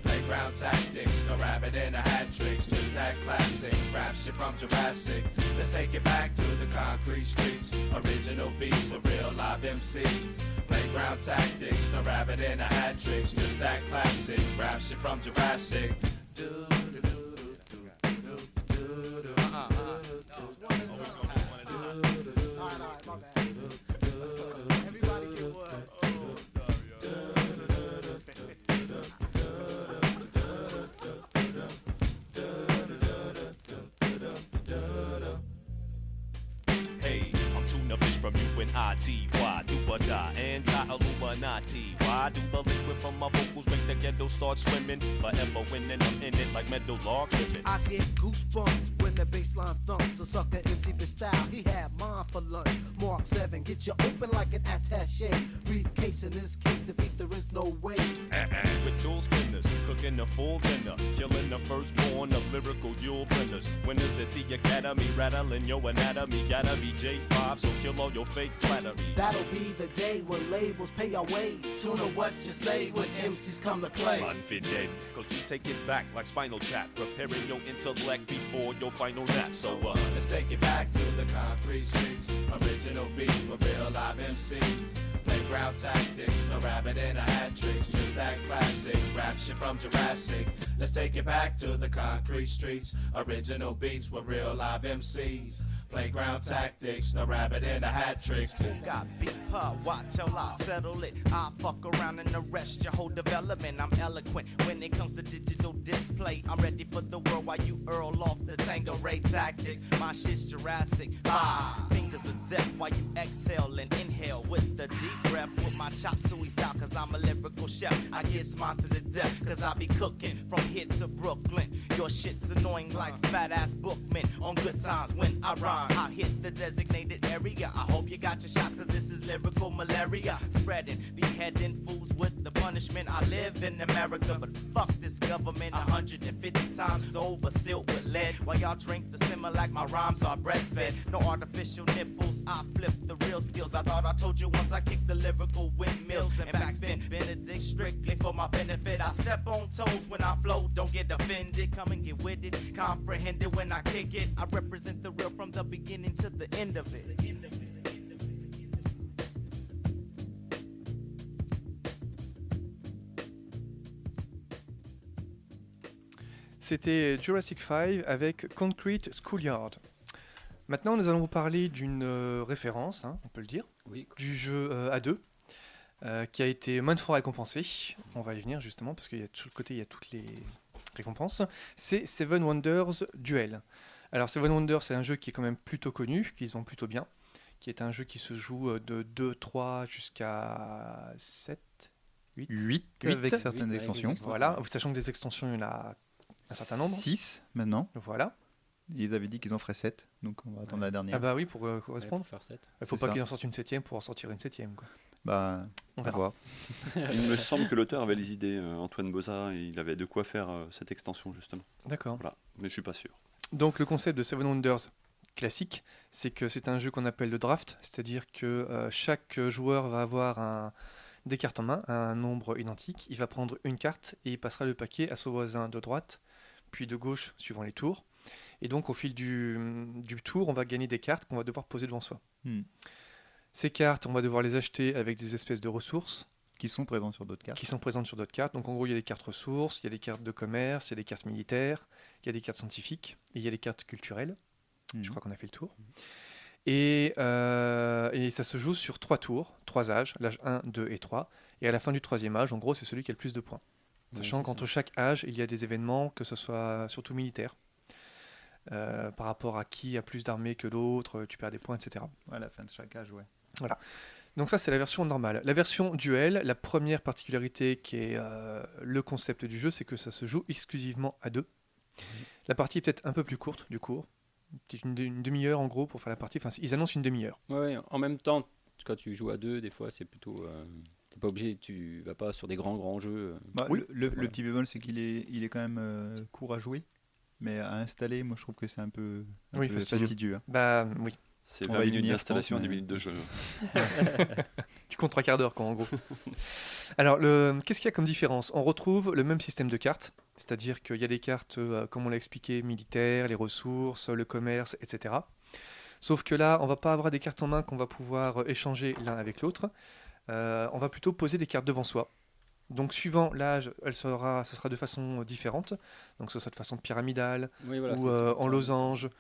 [SPEAKER 1] Playground tactics, no rabbit in a hat tricks. Just that classic rap shit from Jurassic. Let's take it back to the concrete streets. Original beats with real live MCs. Playground tactics, no rabbit in a hat tricks. Just that classic rap shit from Jurassic.
[SPEAKER 8] N-I-T-Y, do or die, anti-Illuminati. Why do the liquid from my vocals make the ghetto start swimming? Forever winning, I'm in it like metal log living.
[SPEAKER 10] I get goosebumps when the bassline thumps. A sucker MC for style, he had mine for lunch. Mark 7, get you open like an attaché. Briefcase in this case, defeat there is no way.
[SPEAKER 8] With tool spinners, cooking a full dinner, killing the firstborn of lyrical Yule blenders. Winners at the academy, rattling your anatomy. Gotta be J5, so kill all your fake flattery.
[SPEAKER 10] That'll be the day when labels pay our way. Tune to what you say when MCs come to play.
[SPEAKER 8] Unfitted, cause we take it back like Spinal Tap, preparing your intellect before your final nap. So
[SPEAKER 1] let's take it back to the concrete streets. Original beats with real live MCs. Playground tactics, no rabbit in a hat tricks. Just that classic rap shit from Jurassic. Let's take it back to the concrete streets. Original beats with real live MCs. Playground tactics, no rabbit in a hat tricks.
[SPEAKER 9] Who got beef, huh? Watch your lie, settle it. I fuck around and arrest your whole development. I'm eloquent when it comes to digital display. I'm ready for the world while you earl off the Tango Ray tactics. My shit's Jurassic. 5 fingers of death while you exhale and inhale with the deep breath with my chop suey style. Cause I'm a lyrical chef. I get smiles to the death. Cause I be cooking from here to Brooklyn. Your shit's annoying like fat ass bookmen. On good times when I rhyme, I hit the designated area. I hope you got your shots cause this is lyrical malaria. Spreading, beheading fools with the punishment. I live in America but fuck this government. 150 times over, sealed with lead. While y'all drink the simmer like my rhymes are breastfed. No artificial nipples, I flip the real skills. I thought I told you once I kicked the lyrical windmills and backspin. Benedict strictly for my benefit. I step on toes when I flow, don't get offended. Come and get with it, comprehend it when I kick it. I represent the real from the beginning to the end of it.
[SPEAKER 4] C'était Jurassic 5 avec Concrete Schoolyard. Maintenant, nous allons vous parler d'une référence, on peut le dire, du jeu A2, qui a été maintes fois récompensé. On va y venir justement, parce qu'il y a de l'autre côté, il y a toutes les récompenses. C'est Seven Wonders Duel. Alors, Seven Wonders, c'est un jeu qui est quand même plutôt connu, qui se vend plutôt bien, qui est un jeu qui se joue de 2, 3 jusqu'à 7, 8
[SPEAKER 6] avec certaines extensions.
[SPEAKER 4] Voilà, sachant que des extensions, il y en a un certain nombre.
[SPEAKER 6] 6 maintenant.
[SPEAKER 4] Voilà.
[SPEAKER 6] Ils avaient dit qu'ils en feraient 7, donc on va attendre la dernière.
[SPEAKER 4] Ah bah oui, pour correspondre.
[SPEAKER 7] Faire 7.
[SPEAKER 4] Il ne faut pas qu'ils en sortent une 7ème pour en sortir une 7ème. Quoi.
[SPEAKER 6] Bah,
[SPEAKER 4] on verra.
[SPEAKER 6] Voir.
[SPEAKER 5] Il me semble que l'auteur avait les idées, Antoine Boza, et il avait de quoi faire cette extension justement.
[SPEAKER 4] D'accord.
[SPEAKER 5] Voilà, mais je suis pas sûr. Donc
[SPEAKER 4] le concept de Seven Wonders classique, c'est que c'est un jeu qu'on appelle le draft, c'est-à-dire que chaque joueur va avoir des cartes en main, un nombre identique, il va prendre une carte et il passera le paquet à son voisin de droite, puis de gauche suivant les tours. Et donc au fil du tour, on va gagner des cartes qu'on va devoir poser devant soi. Ces cartes, on va devoir les acheter avec des espèces de ressources.
[SPEAKER 6] Qui sont présentes sur d'autres cartes.
[SPEAKER 4] Donc en gros, il y a des cartes ressources, il y a des cartes de commerce, il y a des cartes militaires, il y a des cartes scientifiques, et il y a des cartes culturelles. Je crois qu'on a fait le tour. Et ça se joue sur 3 tours, 3 âges, l'âge 1, 2 et 3. Et à la fin du 3e âge, en gros, c'est celui qui a le plus de points. Sachant qu'entre chaque âge, il y a des événements, que ce soit surtout militaires. Par rapport à qui a plus d'armées que l'autre, tu perds des points, etc.
[SPEAKER 6] Ouais, à la fin de chaque âge, ouais.
[SPEAKER 4] Voilà. Donc ça, c'est la version normale. La version duel, la première particularité qui est le concept du jeu, c'est que ça se joue exclusivement à 2. La partie est peut-être un peu plus courte, du coup. Une demi-heure, en gros, pour faire la partie. Enfin, ils annoncent une demi-heure.
[SPEAKER 7] Ouais, en même temps, quand tu joues à 2, des fois, c'est plutôt... t'es pas obligé, tu vas pas sur des grands jeux.
[SPEAKER 6] Bah, oui, le petit bémol, c'est qu'il est quand même court à jouer. Mais à installer, moi, je trouve que c'est un peu fastidieux.
[SPEAKER 4] Bah, oui.
[SPEAKER 5] C'est 20 minutes d'installation, 10 minutes de jeu.
[SPEAKER 4] Tu comptes 3 quarts d'heure, quoi, en gros. Alors, qu'est-ce qu'il y a comme différence ? On retrouve le même système de cartes, c'est-à-dire qu'il y a des cartes, comme on l'a expliqué, militaires, les ressources, le commerce, etc. Sauf que là, on va pas avoir des cartes en main qu'on va pouvoir échanger l'un avec l'autre. On va plutôt poser des cartes devant soi. Donc, suivant l'âge, ce sera de façon différente. Donc, ce sera de façon pyramidale, ou en losange,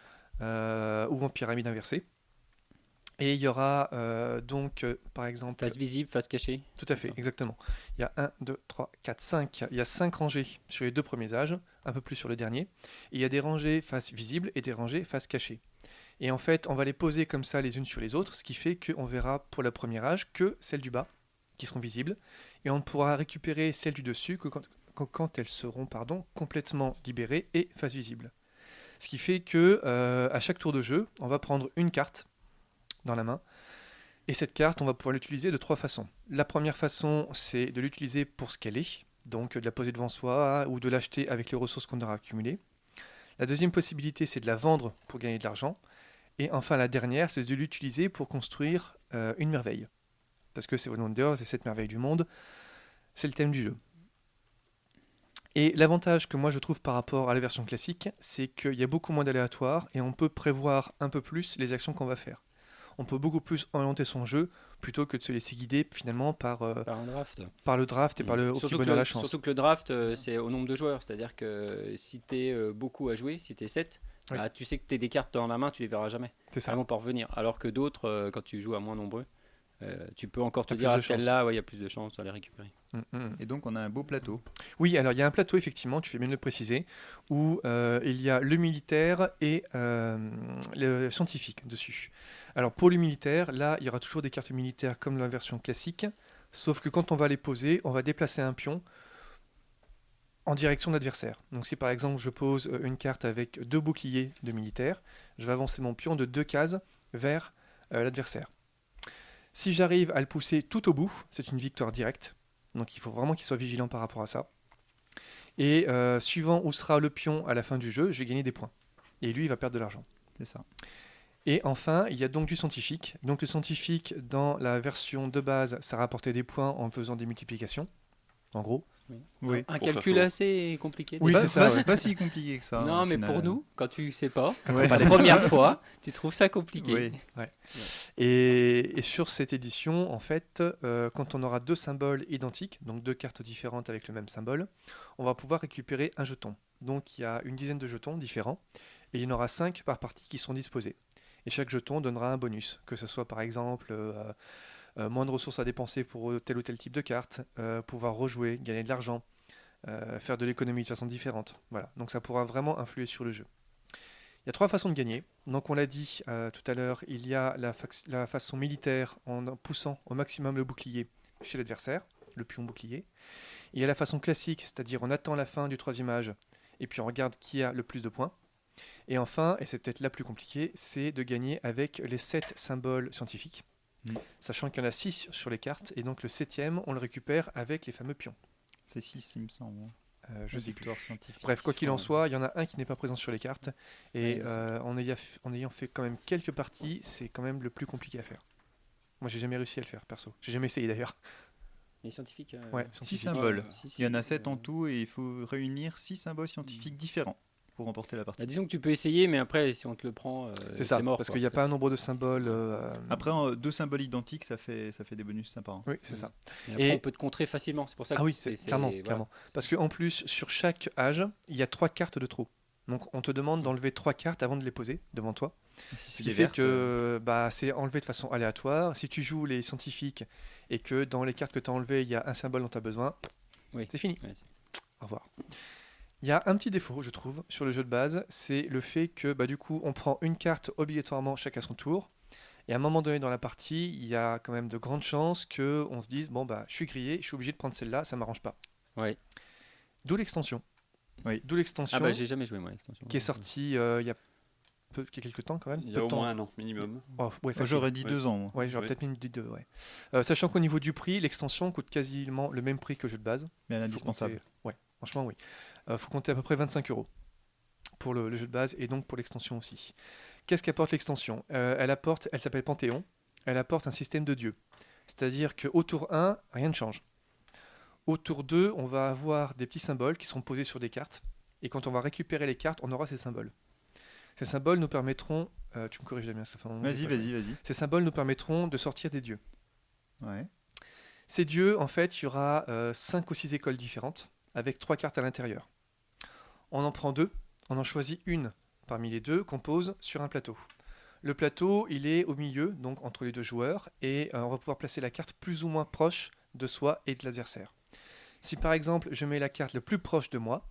[SPEAKER 4] ou en pyramide inversée. Et il y aura par exemple...
[SPEAKER 7] Face visible, face cachée.
[SPEAKER 4] Tout à fait, exactement. Il y a 1, 2, 3, 4, 5. Il y a 5 rangées sur les 2 premiers âges, un peu plus sur le dernier. Et il y a des rangées face visible et des rangées face cachée. Et en fait, on va les poser comme ça les unes sur les autres, ce qui fait qu'on verra pour la première âge que celles du bas qui seront visibles, et on ne pourra récupérer celles du dessus que quand elles seront complètement libérées et face visible. Ce qui fait que à chaque tour de jeu, on va prendre une carte dans la main, et cette carte, on va pouvoir l'utiliser de 3 façons. La première façon, c'est de l'utiliser pour ce qu'elle est, donc de la poser devant soi ou de l'acheter avec les ressources qu'on aura accumulées. La deuxième possibilité, c'est de la vendre pour gagner de l'argent. Et enfin, la dernière, c'est de l'utiliser pour construire une merveille. Parce que Seven Wonders et 7 merveilles du monde, c'est le thème du jeu. Et l'avantage que moi je trouve par rapport à la version classique, c'est qu'il y a beaucoup moins d'aléatoires et on peut prévoir un peu plus les actions qu'on va faire. On peut beaucoup plus orienter son jeu plutôt que de se laisser guider finalement par
[SPEAKER 7] un draft.
[SPEAKER 4] Par le draft et par le au petit bonheur de la chance.
[SPEAKER 7] Surtout que le draft, c'est au nombre de joueurs. C'est-à-dire que si tu es beaucoup à jouer, si tu es 7,
[SPEAKER 4] oui.
[SPEAKER 7] Bah, tu sais que tu as des cartes dans la main, tu les verras jamais.
[SPEAKER 4] C'est ça.
[SPEAKER 7] Vraiment pour revenir. Alors que d'autres, quand tu joues à moins nombreux, tu peux encore te
[SPEAKER 4] T'as
[SPEAKER 7] dire
[SPEAKER 4] plus
[SPEAKER 7] à
[SPEAKER 4] de chance.
[SPEAKER 7] celle-là, il y a plus de chances à les récupérer.
[SPEAKER 6] Et donc on a un beau plateau.
[SPEAKER 4] Oui, alors il y a un plateau, effectivement, tu fais bien de le préciser, où il y a le militaire et le scientifique dessus. Alors pour le militaire, là, il y aura toujours des cartes militaires comme la version classique, sauf que quand on va les poser, on va déplacer un pion en direction de l'adversaire. Donc si par exemple je pose une carte avec 2 boucliers de militaire, je vais avancer mon pion de 2 cases vers l'adversaire. Si j'arrive à le pousser tout au bout, c'est une victoire directe. Donc il faut vraiment qu'il soit vigilant par rapport à ça. Et suivant où sera le pion à la fin du jeu, je vais gagner des points. Et lui, il va perdre de l'argent.
[SPEAKER 6] C'est ça.
[SPEAKER 4] Et enfin, il y a donc du scientifique. Donc le scientifique, dans la version de base, ça rapportait des points en faisant des multiplications, en gros.
[SPEAKER 6] Oui.
[SPEAKER 7] Un
[SPEAKER 5] Pour
[SPEAKER 7] calcul
[SPEAKER 5] faire
[SPEAKER 7] assez compliqué.
[SPEAKER 4] Oui,
[SPEAKER 6] Bah,
[SPEAKER 4] c'est ça,
[SPEAKER 6] bah,
[SPEAKER 4] ouais.
[SPEAKER 6] c'est pas si compliqué que ça.
[SPEAKER 7] Non,
[SPEAKER 6] au
[SPEAKER 7] mais
[SPEAKER 6] final.
[SPEAKER 7] pour nous, quand tu sais pas,
[SPEAKER 6] Ouais.
[SPEAKER 7] la première fois, tu trouves ça compliqué.
[SPEAKER 6] Oui.
[SPEAKER 4] Et sur cette édition, en fait, quand on aura 2 symboles identiques, donc 2 cartes différentes avec le même symbole, on va pouvoir récupérer un jeton. Donc il y a une dizaine de jetons différents, et il y en aura 5 par partie qui seront disposés. Et chaque jeton donnera un bonus, que ce soit par exemple moins de ressources à dépenser pour tel ou tel type de carte, pouvoir rejouer, gagner de l'argent, faire de l'économie de façon différente. Voilà. Donc ça pourra vraiment influer sur le jeu. Il y a 3 façons de gagner. Donc on l'a dit tout à l'heure, il y a la façon militaire en poussant au maximum le bouclier chez l'adversaire, le pion bouclier. Il y a la façon classique, c'est-à-dire on attend la fin du 3e âge et puis on regarde qui a le plus de points. Et enfin, et c'est peut-être la plus compliquée, c'est de gagner avec les 7 symboles scientifiques, sachant qu'il y en a 6 sur les cartes, et donc le 7e, on le récupère avec les fameux pions.
[SPEAKER 6] C'est 6, il me semble.
[SPEAKER 4] Je sais plus.
[SPEAKER 6] Victoire scientifique.
[SPEAKER 4] Bref, quoi qu'il en soit, il y en a un qui n'est pas présent sur les cartes, et
[SPEAKER 7] Ouais,
[SPEAKER 4] en ayant fait quand même quelques parties, c'est quand même le plus compliqué à faire. Moi, j'ai jamais réussi à le faire, perso. J'ai jamais essayé d'ailleurs.
[SPEAKER 7] Les scientifiques.
[SPEAKER 4] Ouais,
[SPEAKER 6] 6
[SPEAKER 4] scientifique.
[SPEAKER 6] symboles.
[SPEAKER 7] Si,
[SPEAKER 6] Il y en a 7 en tout et il faut réunir 6 symboles scientifiques différents pour remporter la
[SPEAKER 7] Bah,
[SPEAKER 6] partie.
[SPEAKER 7] disons que tu peux essayer, mais après, si on te le prend,
[SPEAKER 4] C'est ça,
[SPEAKER 7] mort.
[SPEAKER 4] parce
[SPEAKER 7] quoi,
[SPEAKER 4] qu'il n'y a
[SPEAKER 7] en
[SPEAKER 4] pas un
[SPEAKER 7] fait.
[SPEAKER 4] nombre de symboles.
[SPEAKER 6] Après, 2 symboles identiques, ça fait des bonus sympas. Hein.
[SPEAKER 4] Oui, c'est ça.
[SPEAKER 7] Et après,
[SPEAKER 4] Et-
[SPEAKER 7] on peut te contrer facilement. C'est pour ça que
[SPEAKER 4] Ah oui, clairement,
[SPEAKER 7] voilà.
[SPEAKER 4] clairement. Parce qu'en plus, sur chaque âge, il y a 3 cartes de trop. Donc on te demande d'enlever 3 cartes avant de les poser devant toi. Ce qui fait que c'est enlevé de façon aléatoire. Si tu joues les scientifiques et que dans les cartes que tu as enlevées, il y a un symbole dont tu as besoin,
[SPEAKER 7] Oui.
[SPEAKER 4] c'est fini.
[SPEAKER 7] Ouais,
[SPEAKER 4] Au revoir. Il y a un petit défaut, je trouve, sur le jeu de base, c'est le fait que du coup, on prend une carte obligatoirement chaque à son tour. Et à un moment donné dans la partie, il y a quand même de grandes chances qu'on se dise je suis grillé, je suis obligé de prendre celle-là, ça m'arrange pas.
[SPEAKER 7] Ouais.
[SPEAKER 4] D'où l'extension.
[SPEAKER 6] Oui.
[SPEAKER 4] D'où l'extension
[SPEAKER 7] Ah bah j'ai jamais joué moi l'extension.
[SPEAKER 4] qui est sortie il y a quelques temps quand même.
[SPEAKER 5] Il y
[SPEAKER 4] Peu
[SPEAKER 5] a
[SPEAKER 4] de
[SPEAKER 5] au
[SPEAKER 4] temps.
[SPEAKER 5] moins un an minimum.
[SPEAKER 4] Oh, ouais,
[SPEAKER 6] Moi,
[SPEAKER 4] facile.
[SPEAKER 6] j'aurais dit
[SPEAKER 5] Ouais.
[SPEAKER 6] 2 ans. Moi.
[SPEAKER 4] Ouais, j'aurais
[SPEAKER 5] Oui.
[SPEAKER 4] peut-être mis 2, ouais. Sachant qu'au niveau du prix, l'extension coûte quasiment le même prix que le jeu de base.
[SPEAKER 6] Mais elle est
[SPEAKER 4] Faut
[SPEAKER 6] indispensable.
[SPEAKER 4] compter- Ouais, franchement, oui. Faut compter à peu près 25 € pour le jeu de base et donc pour l'extension aussi. Qu'est-ce qu'apporte l'extension ? Elle s'appelle Panthéon. Elle apporte un système de dieux. C'est-à-dire qu'au tour 1, rien ne change. Au tour 2, on va avoir des petits symboles qui seront posés sur des cartes. Et quand on va récupérer les cartes, on aura ces symboles. Ces symboles nous permettront... tu me corriges, Damien, ça fait un moment que j'ai pas joué.
[SPEAKER 6] Vas-y.
[SPEAKER 4] Ces symboles nous permettront de sortir des dieux.
[SPEAKER 6] Ouais.
[SPEAKER 4] Ces dieux, en fait, il y aura 5 ou 6 écoles différentes, avec 3 cartes à l'intérieur. On en prend 2, on en choisit une parmi les 2 qu'on pose sur un plateau. Le plateau, il est au milieu, donc entre les 2 joueurs, et on va pouvoir placer la carte plus ou moins proche de soi et de l'adversaire. Si par exemple, je mets la carte le plus proche de moi,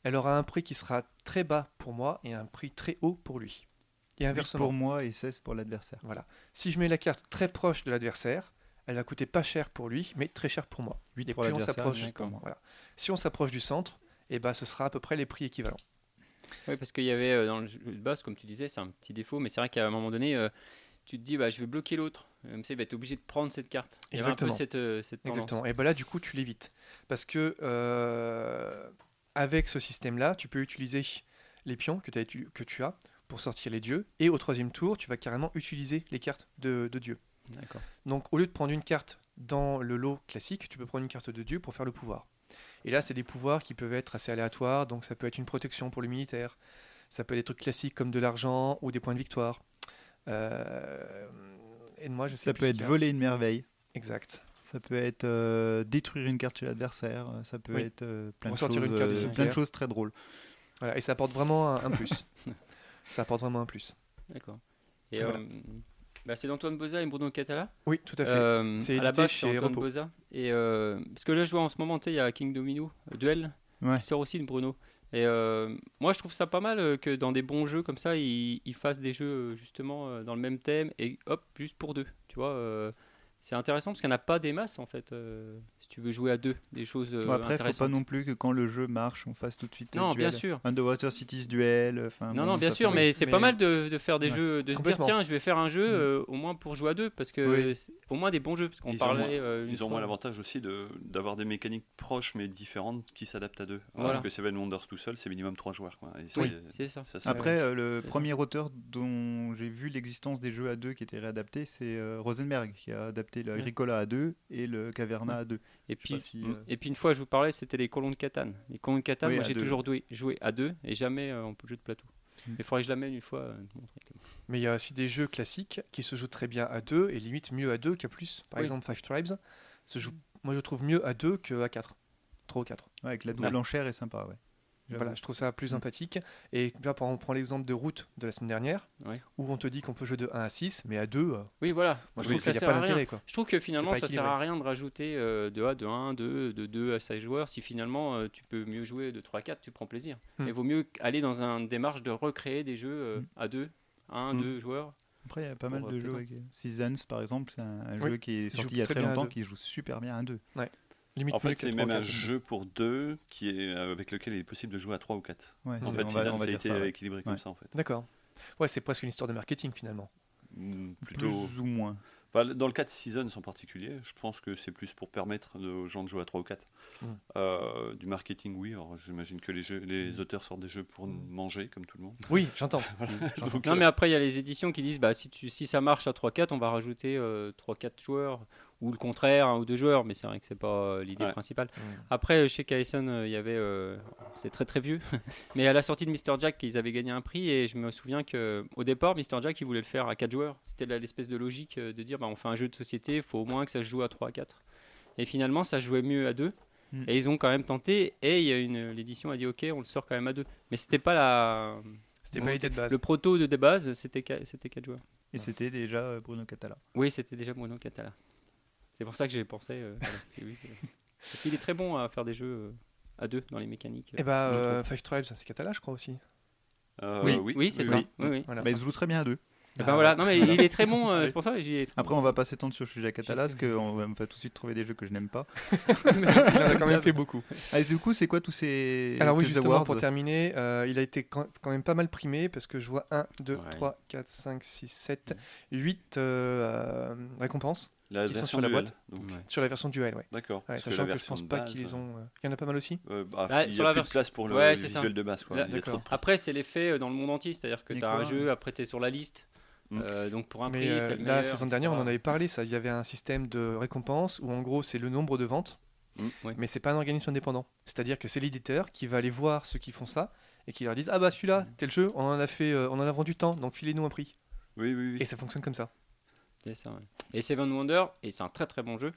[SPEAKER 4] elle aura un prix qui sera très bas pour moi et un prix très haut pour lui. Et
[SPEAKER 6] 8
[SPEAKER 4] inversement.
[SPEAKER 6] pour moi et 16 pour l'adversaire.
[SPEAKER 4] Voilà. Si je mets la carte très proche de l'adversaire, elle va coûter pas cher pour lui, mais très cher pour moi.
[SPEAKER 6] 8
[SPEAKER 4] Et
[SPEAKER 6] pour
[SPEAKER 4] plus on
[SPEAKER 6] l'adversaire,
[SPEAKER 4] s'approche,
[SPEAKER 6] 10 pour moi.
[SPEAKER 4] voilà. Si on s'approche du centre, et ben ce sera à peu près les prix équivalents.
[SPEAKER 7] Oui, parce qu'il y avait dans le jeu de base, comme tu disais, c'est un petit défaut, mais c'est vrai qu'à un moment donné, tu te dis, je vais bloquer l'autre. Comme ça, il va être obligé de prendre cette carte. Il y avait un peu cette tendance.
[SPEAKER 4] Exactement. Et ben là, du coup, tu l'évites. Parce que avec ce système-là, tu peux utiliser les pions que tu as pour sortir les dieux. Et au troisième tour, tu vas carrément utiliser les cartes de dieu.
[SPEAKER 7] D'accord.
[SPEAKER 4] Donc, au lieu de prendre une carte dans le lot classique, tu peux prendre une carte de dieu pour faire le pouvoir. Et là, c'est des pouvoirs qui peuvent être assez aléatoires. Donc, ça peut être une protection pour le militaire. Ça peut être des trucs classiques comme de l'argent ou des points de victoire. Et moi, je sais
[SPEAKER 6] Ça peut être voler une merveille.
[SPEAKER 4] Exact.
[SPEAKER 6] Ça peut être détruire une carte chez l'adversaire. Ça peut être plein de choses très drôles.
[SPEAKER 4] Voilà, et ça apporte vraiment un plus. Ça apporte vraiment un plus.
[SPEAKER 7] D'accord. Et
[SPEAKER 4] voilà.
[SPEAKER 7] C'est d'Antoine Boza et Bruno Catala.
[SPEAKER 4] Oui, tout à fait. C'est
[SPEAKER 7] à la base
[SPEAKER 4] chez
[SPEAKER 7] c'est Antoine
[SPEAKER 4] Repos.
[SPEAKER 7] Boza. Et parce que là, je vois en ce moment, il y a King Domino Duel qui sort aussi de Bruno. Et moi, je trouve ça pas mal que dans des bons jeux comme ça, ils fassent des jeux justement dans le même thème et hop, juste pour deux. Tu vois, c'est intéressant parce qu'il n'y en a pas des masses en fait. Si tu veux jouer à deux, des choses
[SPEAKER 6] après, il ne faut pas
[SPEAKER 7] intéressantes.
[SPEAKER 6] non plus que quand le jeu marche, on fasse tout de suite
[SPEAKER 7] Non,
[SPEAKER 6] duel.
[SPEAKER 7] bien sûr.
[SPEAKER 6] Underwater Cities duel.
[SPEAKER 7] Non, bien sûr, mais c'est pas mal de faire des jeux, de se dire tiens, je vais faire un jeu au moins pour jouer à deux, parce que au moins des bons jeux, parce qu'on parlait.
[SPEAKER 5] Ils ont moins l'avantage aussi d'avoir des mécaniques proches mais différentes qui s'adaptent à deux.
[SPEAKER 7] Voilà.
[SPEAKER 5] Alors que Seven Wonders tout seul, c'est minimum 3 joueurs. Quoi. Et
[SPEAKER 7] c'est ça.
[SPEAKER 6] Après, le premier auteur dont j'ai vu l'existence des jeux à deux qui étaient réadaptés, c'est Rosenberg, qui a adapté le Agricola à deux et le Caverna à deux.
[SPEAKER 7] Et puis une fois, je vous parlais, c'était les colons de Catane. Les colons de Catane, moi j'ai toujours joué à deux et jamais en jeu de plateau. Il faudrait que je l'amène une fois.
[SPEAKER 4] Mais il y a aussi des jeux classiques qui se jouent très bien à deux et limite mieux à deux qu'à plus. Par exemple, Five Tribes se joue, moi je trouve mieux à deux qu'à 4. 3 ou 4.
[SPEAKER 6] Ouais, avec la double enchère est sympa, ouais.
[SPEAKER 4] Voilà, je trouve ça plus sympathique. Et là, par exemple, on prend l'exemple de Route de la semaine dernière, où on te dit qu'on peut jouer de 1 à 6, mais à 2,
[SPEAKER 7] oui, voilà.
[SPEAKER 4] Moi, je trouve qu'il n'y a pas d'intérêt. Quoi.
[SPEAKER 7] Je trouve que finalement, ça ne sert à rien de rajouter de 1, 2, de 2 à 16 joueurs. Si finalement, tu peux mieux jouer de 3 à 4, tu prends plaisir. Il vaut mieux aller dans une démarche de recréer des jeux à 2, 1, 2 joueurs.
[SPEAKER 6] Après, il y a pas mal de jeux. Seasons, par exemple, c'est un jeu qui est sorti il y a très longtemps, qui joue super bien à 2.
[SPEAKER 4] Ouais.
[SPEAKER 5] En fait, c'est même un jeu pour deux avec lequel il est possible de jouer à 3 ou 4.
[SPEAKER 6] Ouais,
[SPEAKER 5] en fait, ça a été équilibré comme ça. En fait.
[SPEAKER 4] D'accord. Ouais, c'est presque une histoire de marketing finalement.
[SPEAKER 5] Plutôt...
[SPEAKER 6] Plus ou moins.
[SPEAKER 5] Dans le cas de Seasons en particulier, je pense que c'est plus pour permettre aux gens de jouer à 3 ou 4. Du marketing, oui. Alors, j'imagine que les auteurs sortent des jeux pour manger, comme tout le monde.
[SPEAKER 4] Oui, j'entends.
[SPEAKER 7] Non, mais après, il y a les éditions qui disent si ça marche à 3-4, on va rajouter 3-4 joueurs. Ou le contraire, 1 ou 2 joueurs, mais c'est vrai que c'est pas l'idée principale. Après, chez KSN, il y avait, c'est très très vieux, mais à la sortie de Mr. Jack, ils avaient gagné un prix et je me souviens qu'au départ, Mr. Jack, il voulait le faire à 4 joueurs. C'était l'espèce de logique de dire, on fait un jeu de société, il faut au moins que ça se joue à 3 à 4. Et finalement, ça jouait mieux à 2. Et ils ont quand même tenté, et l'édition a dit, ok, on le sort quand même à 2. Mais c'était pas
[SPEAKER 4] C'était pas l'idée de base.
[SPEAKER 7] Le proto de base, c'était 4 joueurs.
[SPEAKER 6] Et c'était déjà Bruno Catala.
[SPEAKER 7] Oui, c'était déjà Bruno Catala. C'est pour ça que j'ai pensé. Parce qu'il est très bon à faire des jeux à 2 dans les mécaniques.
[SPEAKER 4] Et Five Tribes, c'est Catala, je crois aussi.
[SPEAKER 7] Oui, c'est ça. Oui.
[SPEAKER 4] Voilà.
[SPEAKER 6] Il se joue très bien à 2.
[SPEAKER 7] Et voilà, non mais il est très bon, c'est pour ça que j'y ai.
[SPEAKER 6] Après, on va pas s'étendre sur le sujet Catala, parce qu'on va tout de suite trouver des jeux que je n'aime pas.
[SPEAKER 4] Il en a quand même fait beaucoup.
[SPEAKER 6] Et du coup, c'est quoi tous ces
[SPEAKER 4] Alors oui,
[SPEAKER 6] tous
[SPEAKER 4] justement,
[SPEAKER 6] awards
[SPEAKER 4] pour terminer, il a été quand même pas mal primé, parce que je vois 1, 2, 3, 4, 5, 6, 7, 8 récompenses.
[SPEAKER 5] La
[SPEAKER 4] qui sont
[SPEAKER 5] version
[SPEAKER 4] sur la
[SPEAKER 5] duel,
[SPEAKER 4] boîte.
[SPEAKER 5] Donc.
[SPEAKER 4] Sur la version duel, ouais.
[SPEAKER 5] D'accord.
[SPEAKER 4] Sachant que je pense pas qu'ils les ont. Il y en a pas mal aussi.
[SPEAKER 5] Il y a plus de place pour le visuel de base. Quoi.
[SPEAKER 7] Après, c'est l'effet dans le monde entier, c'est-à-dire que tu as un jeu, après tu es sur la liste. Donc pour un prix, c'est le
[SPEAKER 4] la saison dernière, on en avait parlé. Il y avait un système de récompense où en gros c'est le nombre de ventes, mais c'est pas un organisme indépendant. C'est-à-dire que c'est l'éditeur qui va aller voir ceux qui font ça et qui leur disent ah bah celui-là, tel jeu, on en a vendu tant, donc filez-nous un prix.
[SPEAKER 5] Oui.
[SPEAKER 4] Et ça fonctionne comme ça.
[SPEAKER 7] C'est ça. Ouais. Et Seven Wonders, et c'est un très très bon jeu.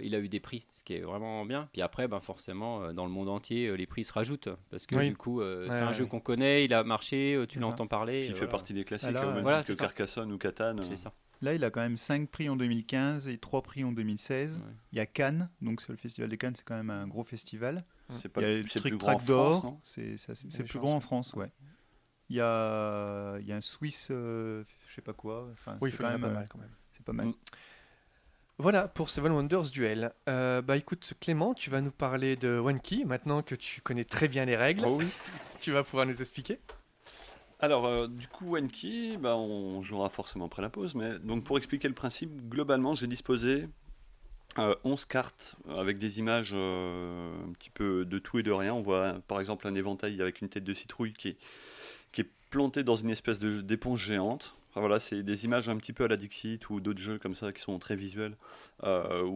[SPEAKER 7] Il a eu des prix, ce qui est vraiment bien. Puis après, forcément, dans le monde entier, les prix se rajoutent. Parce que du coup, c'est un jeu qu'on connaît, il a marché, tu l'entends parler.
[SPEAKER 5] Puis il fait partie des classiques,
[SPEAKER 6] là,
[SPEAKER 5] au même titre que Carcassonne ou Catane.
[SPEAKER 7] C'est ça.
[SPEAKER 6] Là, il a quand même 5 prix en 2015 et 3 prix en 2016. Il y a Cannes, donc le festival de Cannes, c'est quand même un gros festival.
[SPEAKER 5] C'est pas
[SPEAKER 6] il y a
[SPEAKER 5] le
[SPEAKER 6] Trick
[SPEAKER 5] plus grand
[SPEAKER 6] Track
[SPEAKER 5] en
[SPEAKER 6] d'or,
[SPEAKER 5] France,
[SPEAKER 6] c'est plus grand en France, ouais. Il y a un Swiss, je sais pas quoi. Enfin,
[SPEAKER 4] Oui, il
[SPEAKER 6] c'est
[SPEAKER 4] faut
[SPEAKER 6] quand
[SPEAKER 4] pas
[SPEAKER 6] même,
[SPEAKER 4] mal quand même.
[SPEAKER 6] c'est pas mal.
[SPEAKER 4] Voilà pour Seven Wonders Duel. Bah écoute Clément, tu vas nous parler de One Key maintenant que tu connais très bien les règles.
[SPEAKER 5] Oh oui.
[SPEAKER 4] Tu vas pouvoir nous expliquer.
[SPEAKER 5] Alors, du coup, One Key, bah, on jouera forcément après la pause, mais donc pour expliquer le principe, globalement, j'ai disposé 11 cartes avec des images un petit peu de tout et de rien. On voit par exemple un éventail avec une tête de citrouille qui est plantée dans une espèce d'éponge géante. Enfin, voilà, c'est des images un petit peu à la Dixit ou d'autres jeux comme ça qui sont très visuels, où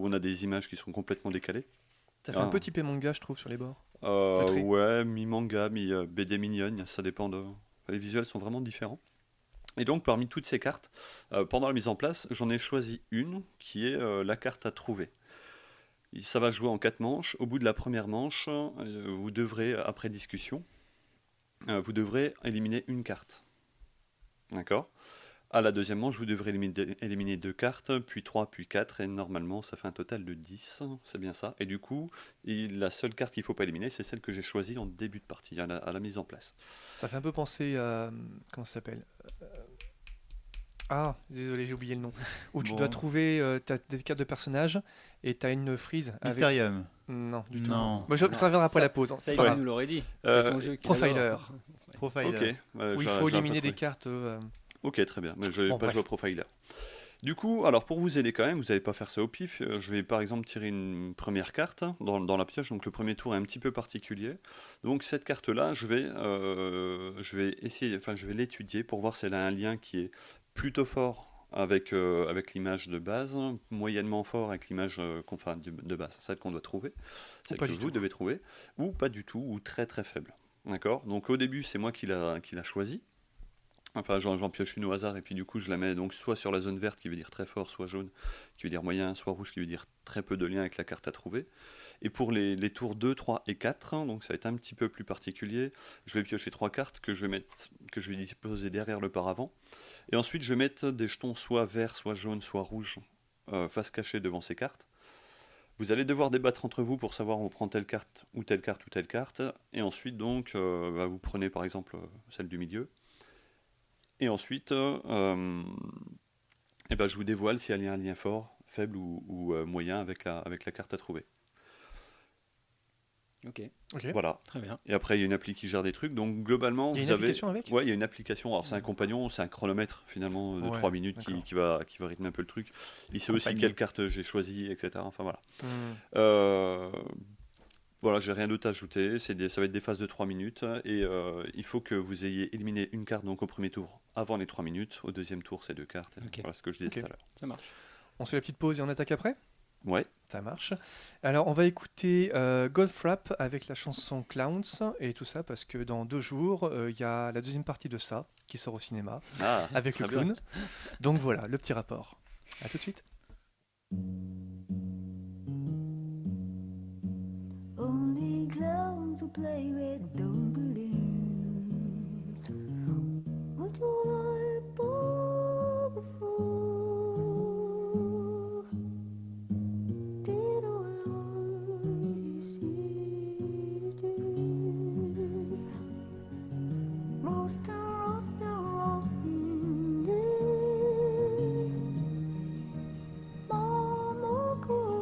[SPEAKER 5] on a des images qui sont complètement décalées.
[SPEAKER 4] Ça fait un peu typé manga, je trouve, sur les bords.
[SPEAKER 5] Ouais, mi-manga, mi-BD mignonne, ça dépend de... Les visuels sont vraiment différents. Et donc, parmi toutes ces cartes, pendant la mise en place, j'en ai choisi une qui est la carte à trouver. Ça va jouer en 4 manches. Au bout de la première manche, vous devrez, après discussion, vous devrez éliminer une carte. D'accord ? À la deuxième manche, vous devrez éliminer 2 cartes, puis 3, puis 4, et normalement, ça fait un total de 10, c'est bien ça. Et du coup, la seule carte qu'il ne faut pas éliminer, c'est celle que j'ai choisie en début de partie, à la mise en place.
[SPEAKER 4] Ça fait un peu penser à... Comment ça s'appelle Ah, désolé, j'ai oublié le nom. Où tu dois trouver... t'as des cartes de personnages, et t'as une frise avec...
[SPEAKER 6] Mysterium.
[SPEAKER 4] Non, du tout.
[SPEAKER 6] Non.
[SPEAKER 4] Moi, ça viendra après la pause.
[SPEAKER 7] Ça,
[SPEAKER 4] pas
[SPEAKER 7] il
[SPEAKER 4] grave.
[SPEAKER 7] nous l'aurait dit. C'est son jeu qu'il
[SPEAKER 4] Profiler.
[SPEAKER 7] adore.
[SPEAKER 6] Profiler.
[SPEAKER 5] Ok.
[SPEAKER 4] Où il faut éliminer des cartes...
[SPEAKER 5] Ok, très bien. Mais je vais
[SPEAKER 4] Bon,
[SPEAKER 5] pas
[SPEAKER 4] bref.
[SPEAKER 5] jouer au Profiler. Du coup, alors pour vous aider quand même, vous n'allez pas faire ça au pif. Je vais par exemple tirer une première carte dans la pioche. Donc le premier tour est un petit peu particulier. Donc cette carte-là, je vais essayer, enfin je vais l'étudier pour voir si elle a un lien qui est plutôt fort avec l'image de base, moyennement fort avec l'image de base, celle qu'on doit trouver, celle que vous devez trouver, ou pas du tout, ou très très faible. D'accord ? Donc au début, c'est moi qui l'a choisi. Enfin, j'en pioche une au hasard et puis du coup je la mets donc soit sur la zone verte qui veut dire très fort, soit jaune qui veut dire moyen, soit rouge qui veut dire très peu de lien avec la carte à trouver. Et pour les tours 2, 3 et 4, donc ça va être un petit peu plus particulier, je vais piocher 3 cartes que je vais disposer derrière le paravent. Et ensuite je vais mettre des jetons soit vert, soit jaune, soit rouge face cachée devant ces cartes. Vous allez devoir débattre entre vous pour savoir on prend telle carte ou telle carte ou telle carte. Et ensuite donc vous prenez par exemple celle du milieu. Et ensuite, je vous dévoile si elle a un lien fort, faible ou moyen avec la carte à trouver.
[SPEAKER 7] Ok.
[SPEAKER 5] Voilà.
[SPEAKER 7] Très bien.
[SPEAKER 5] Et après, il y a une appli qui gère des trucs. Donc, globalement,
[SPEAKER 4] il y a une application avec ?
[SPEAKER 5] Ouais, il y a une application. Alors, c'est un compagnon, c'est un chronomètre, finalement, de 3 minutes qui va rythmer un peu le truc. Il sait aussi quelle carte j'ai choisie, etc. Enfin, voilà. Voilà, j'ai rien d'autre à ajouter. Ça va être des phases de 3 minutes. Et il faut que vous ayez éliminé une carte donc, au premier tour avant les 3 minutes. Au deuxième tour, c'est 2 cartes.
[SPEAKER 7] Okay.
[SPEAKER 5] Voilà ce que je disais tout à l'heure.
[SPEAKER 7] Ça marche.
[SPEAKER 4] On se fait la petite pause et on attaque après ?
[SPEAKER 5] Ouais.
[SPEAKER 4] Ça marche. Alors, on va écouter Goldfrapp avec la chanson Clowns et tout ça parce que dans 2 jours, il y a la deuxième partie de ça qui sort au cinéma avec le clown. Donc voilà, le petit rapport. À tout de suite.
[SPEAKER 11] Only clowns who play with don't believe. What will I bore before? Did all I see do? Roast and Mama going.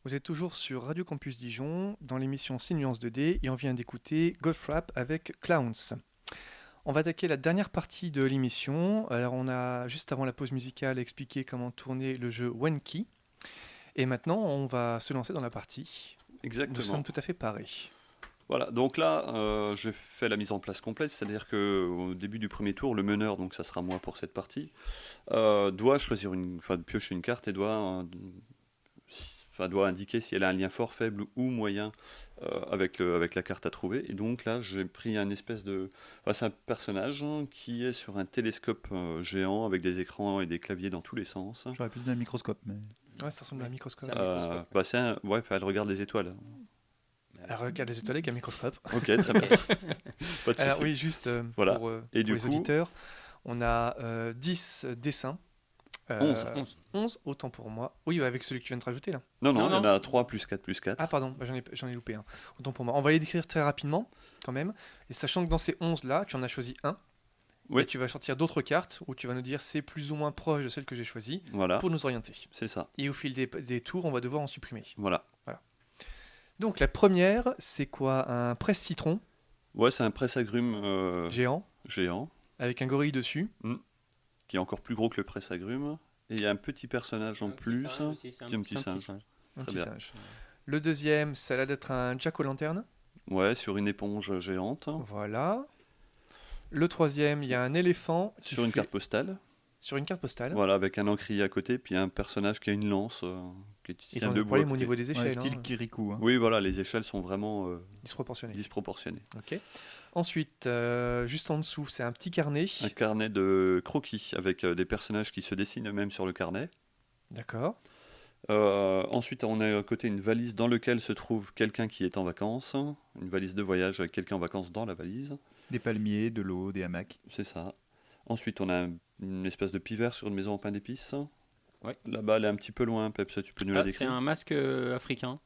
[SPEAKER 4] Vous êtes toujours sur Radio Campus Dijon dans l'émission 6 nuances 2D et on vient d'écouter Goldfrapp avec Clowns. On va attaquer la dernière partie de l'émission. Alors on a juste avant la pause musicale expliqué comment tourner le jeu Wenki. Et maintenant on va se lancer dans la partie.
[SPEAKER 5] Exactement.
[SPEAKER 4] Nous sommes tout à fait parés.
[SPEAKER 5] Voilà, donc là, j'ai fait la mise en place complète, c'est-à-dire qu'au début du premier tour, le meneur, donc ça sera moi pour cette partie, doit piocher une carte et doit indiquer si elle a un lien fort, faible ou moyen avec la carte à trouver. Et donc là, j'ai pris c'est un personnage qui est sur un télescope géant avec des écrans et des claviers dans tous les sens.
[SPEAKER 6] J'aurais pu dire un microscope, mais...
[SPEAKER 4] Ouais, ça ressemble à un microscope.
[SPEAKER 5] Elle regarde les étoiles.
[SPEAKER 4] Elle regarde les étoiles avec un microscope.
[SPEAKER 5] Ok, très bien. Pas de
[SPEAKER 4] Alors
[SPEAKER 5] souci.
[SPEAKER 4] oui, juste
[SPEAKER 5] Voilà.
[SPEAKER 4] pour les auditeurs, on a 10 dessins. 11, autant pour moi. Oui, avec celui que tu viens de rajouter là.
[SPEAKER 5] Non, il y en a 3 plus 4 plus 4.
[SPEAKER 4] Ah pardon, j'en ai loupé un. Autant pour moi. On va les décrire très rapidement quand même. Et sachant que dans ces 11 là, tu en as choisi un.
[SPEAKER 5] Oui.
[SPEAKER 4] Et tu vas sortir d'autres cartes où tu vas nous dire c'est plus ou moins proche de celle que j'ai choisie pour nous orienter.
[SPEAKER 5] C'est ça.
[SPEAKER 4] Et au fil des tours, on va devoir en supprimer.
[SPEAKER 5] Voilà.
[SPEAKER 4] Donc la première, c'est quoi? Un presse-citron.
[SPEAKER 5] Ouais, c'est un presse-agrumes
[SPEAKER 4] géant.
[SPEAKER 5] Avec
[SPEAKER 4] un gorille dessus.
[SPEAKER 5] Qui est encore plus gros que le presse-agrumes. Et il y a un petit personnage en plus. Un petit singe. Très bien.
[SPEAKER 4] Le deuxième, ça a l'air d'être un jack-o'-lanterne.
[SPEAKER 5] Ouais, sur une éponge géante.
[SPEAKER 4] Voilà. Le troisième, il y a un éléphant.
[SPEAKER 5] Sur une carte postale.
[SPEAKER 4] Sur une carte postale.
[SPEAKER 5] Voilà, avec un encrier à côté, puis un personnage qui a une lance qui
[SPEAKER 4] tient debout. Ils ont des problèmes au niveau des échelles.
[SPEAKER 6] Style Kirikou.
[SPEAKER 5] Oui, voilà, les échelles sont vraiment
[SPEAKER 4] disproportionnées. Ok. Ensuite, juste en dessous, c'est un petit carnet.
[SPEAKER 5] Un carnet de croquis avec des personnages qui se dessinent eux-mêmes sur le carnet.
[SPEAKER 4] D'accord.
[SPEAKER 5] Ensuite, on a à côté une valise dans laquelle se trouve quelqu'un qui est en vacances. Une valise de voyage avec quelqu'un en vacances dans la valise.
[SPEAKER 6] Des palmiers, de l'eau, des hamacs.
[SPEAKER 5] C'est ça. Ensuite, on a une espèce de pivert sur une maison en pain d'épices.
[SPEAKER 7] Ouais.
[SPEAKER 5] Là-bas, elle est un petit peu loin, Pep, ça tu peux nous la décrire?
[SPEAKER 7] C'est un masque africain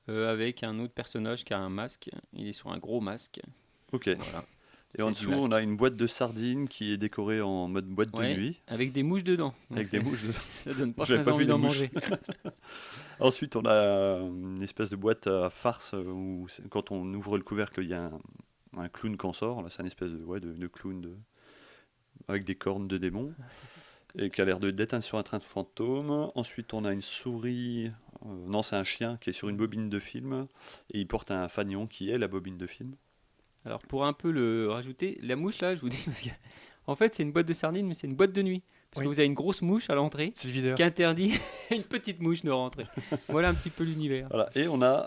[SPEAKER 7] avec un autre personnage qui a un masque. Il est sur un gros masque.
[SPEAKER 5] Ok. Voilà. Et en dessous, on a une boîte de sardines qui est décorée en mode boîte de nuit.
[SPEAKER 7] Avec des mouches dedans.
[SPEAKER 5] Avec des mouches dedans.
[SPEAKER 7] Ça donne pas très envie d'en manger.
[SPEAKER 5] Ensuite, on a une espèce de boîte à farce où quand on ouvre le couvercle, il y a un clown qui en sort. Là, c'est une espèce de clown avec des cornes de démon et qui a l'air d'être sur un train de fantôme. Ensuite, on a une souris. Non, c'est un chien qui est sur une bobine de film et il porte un fanion qui est la bobine de film.
[SPEAKER 7] Alors, pour un peu le rajouter, la mouche là, je vous dis, parce que, en fait, c'est une boîte de sardines, mais c'est une boîte de nuit. Parce que vous avez une grosse mouche à l'entrée qui interdit une petite mouche de rentrer. Voilà un petit peu l'univers.
[SPEAKER 5] Voilà. Et on a,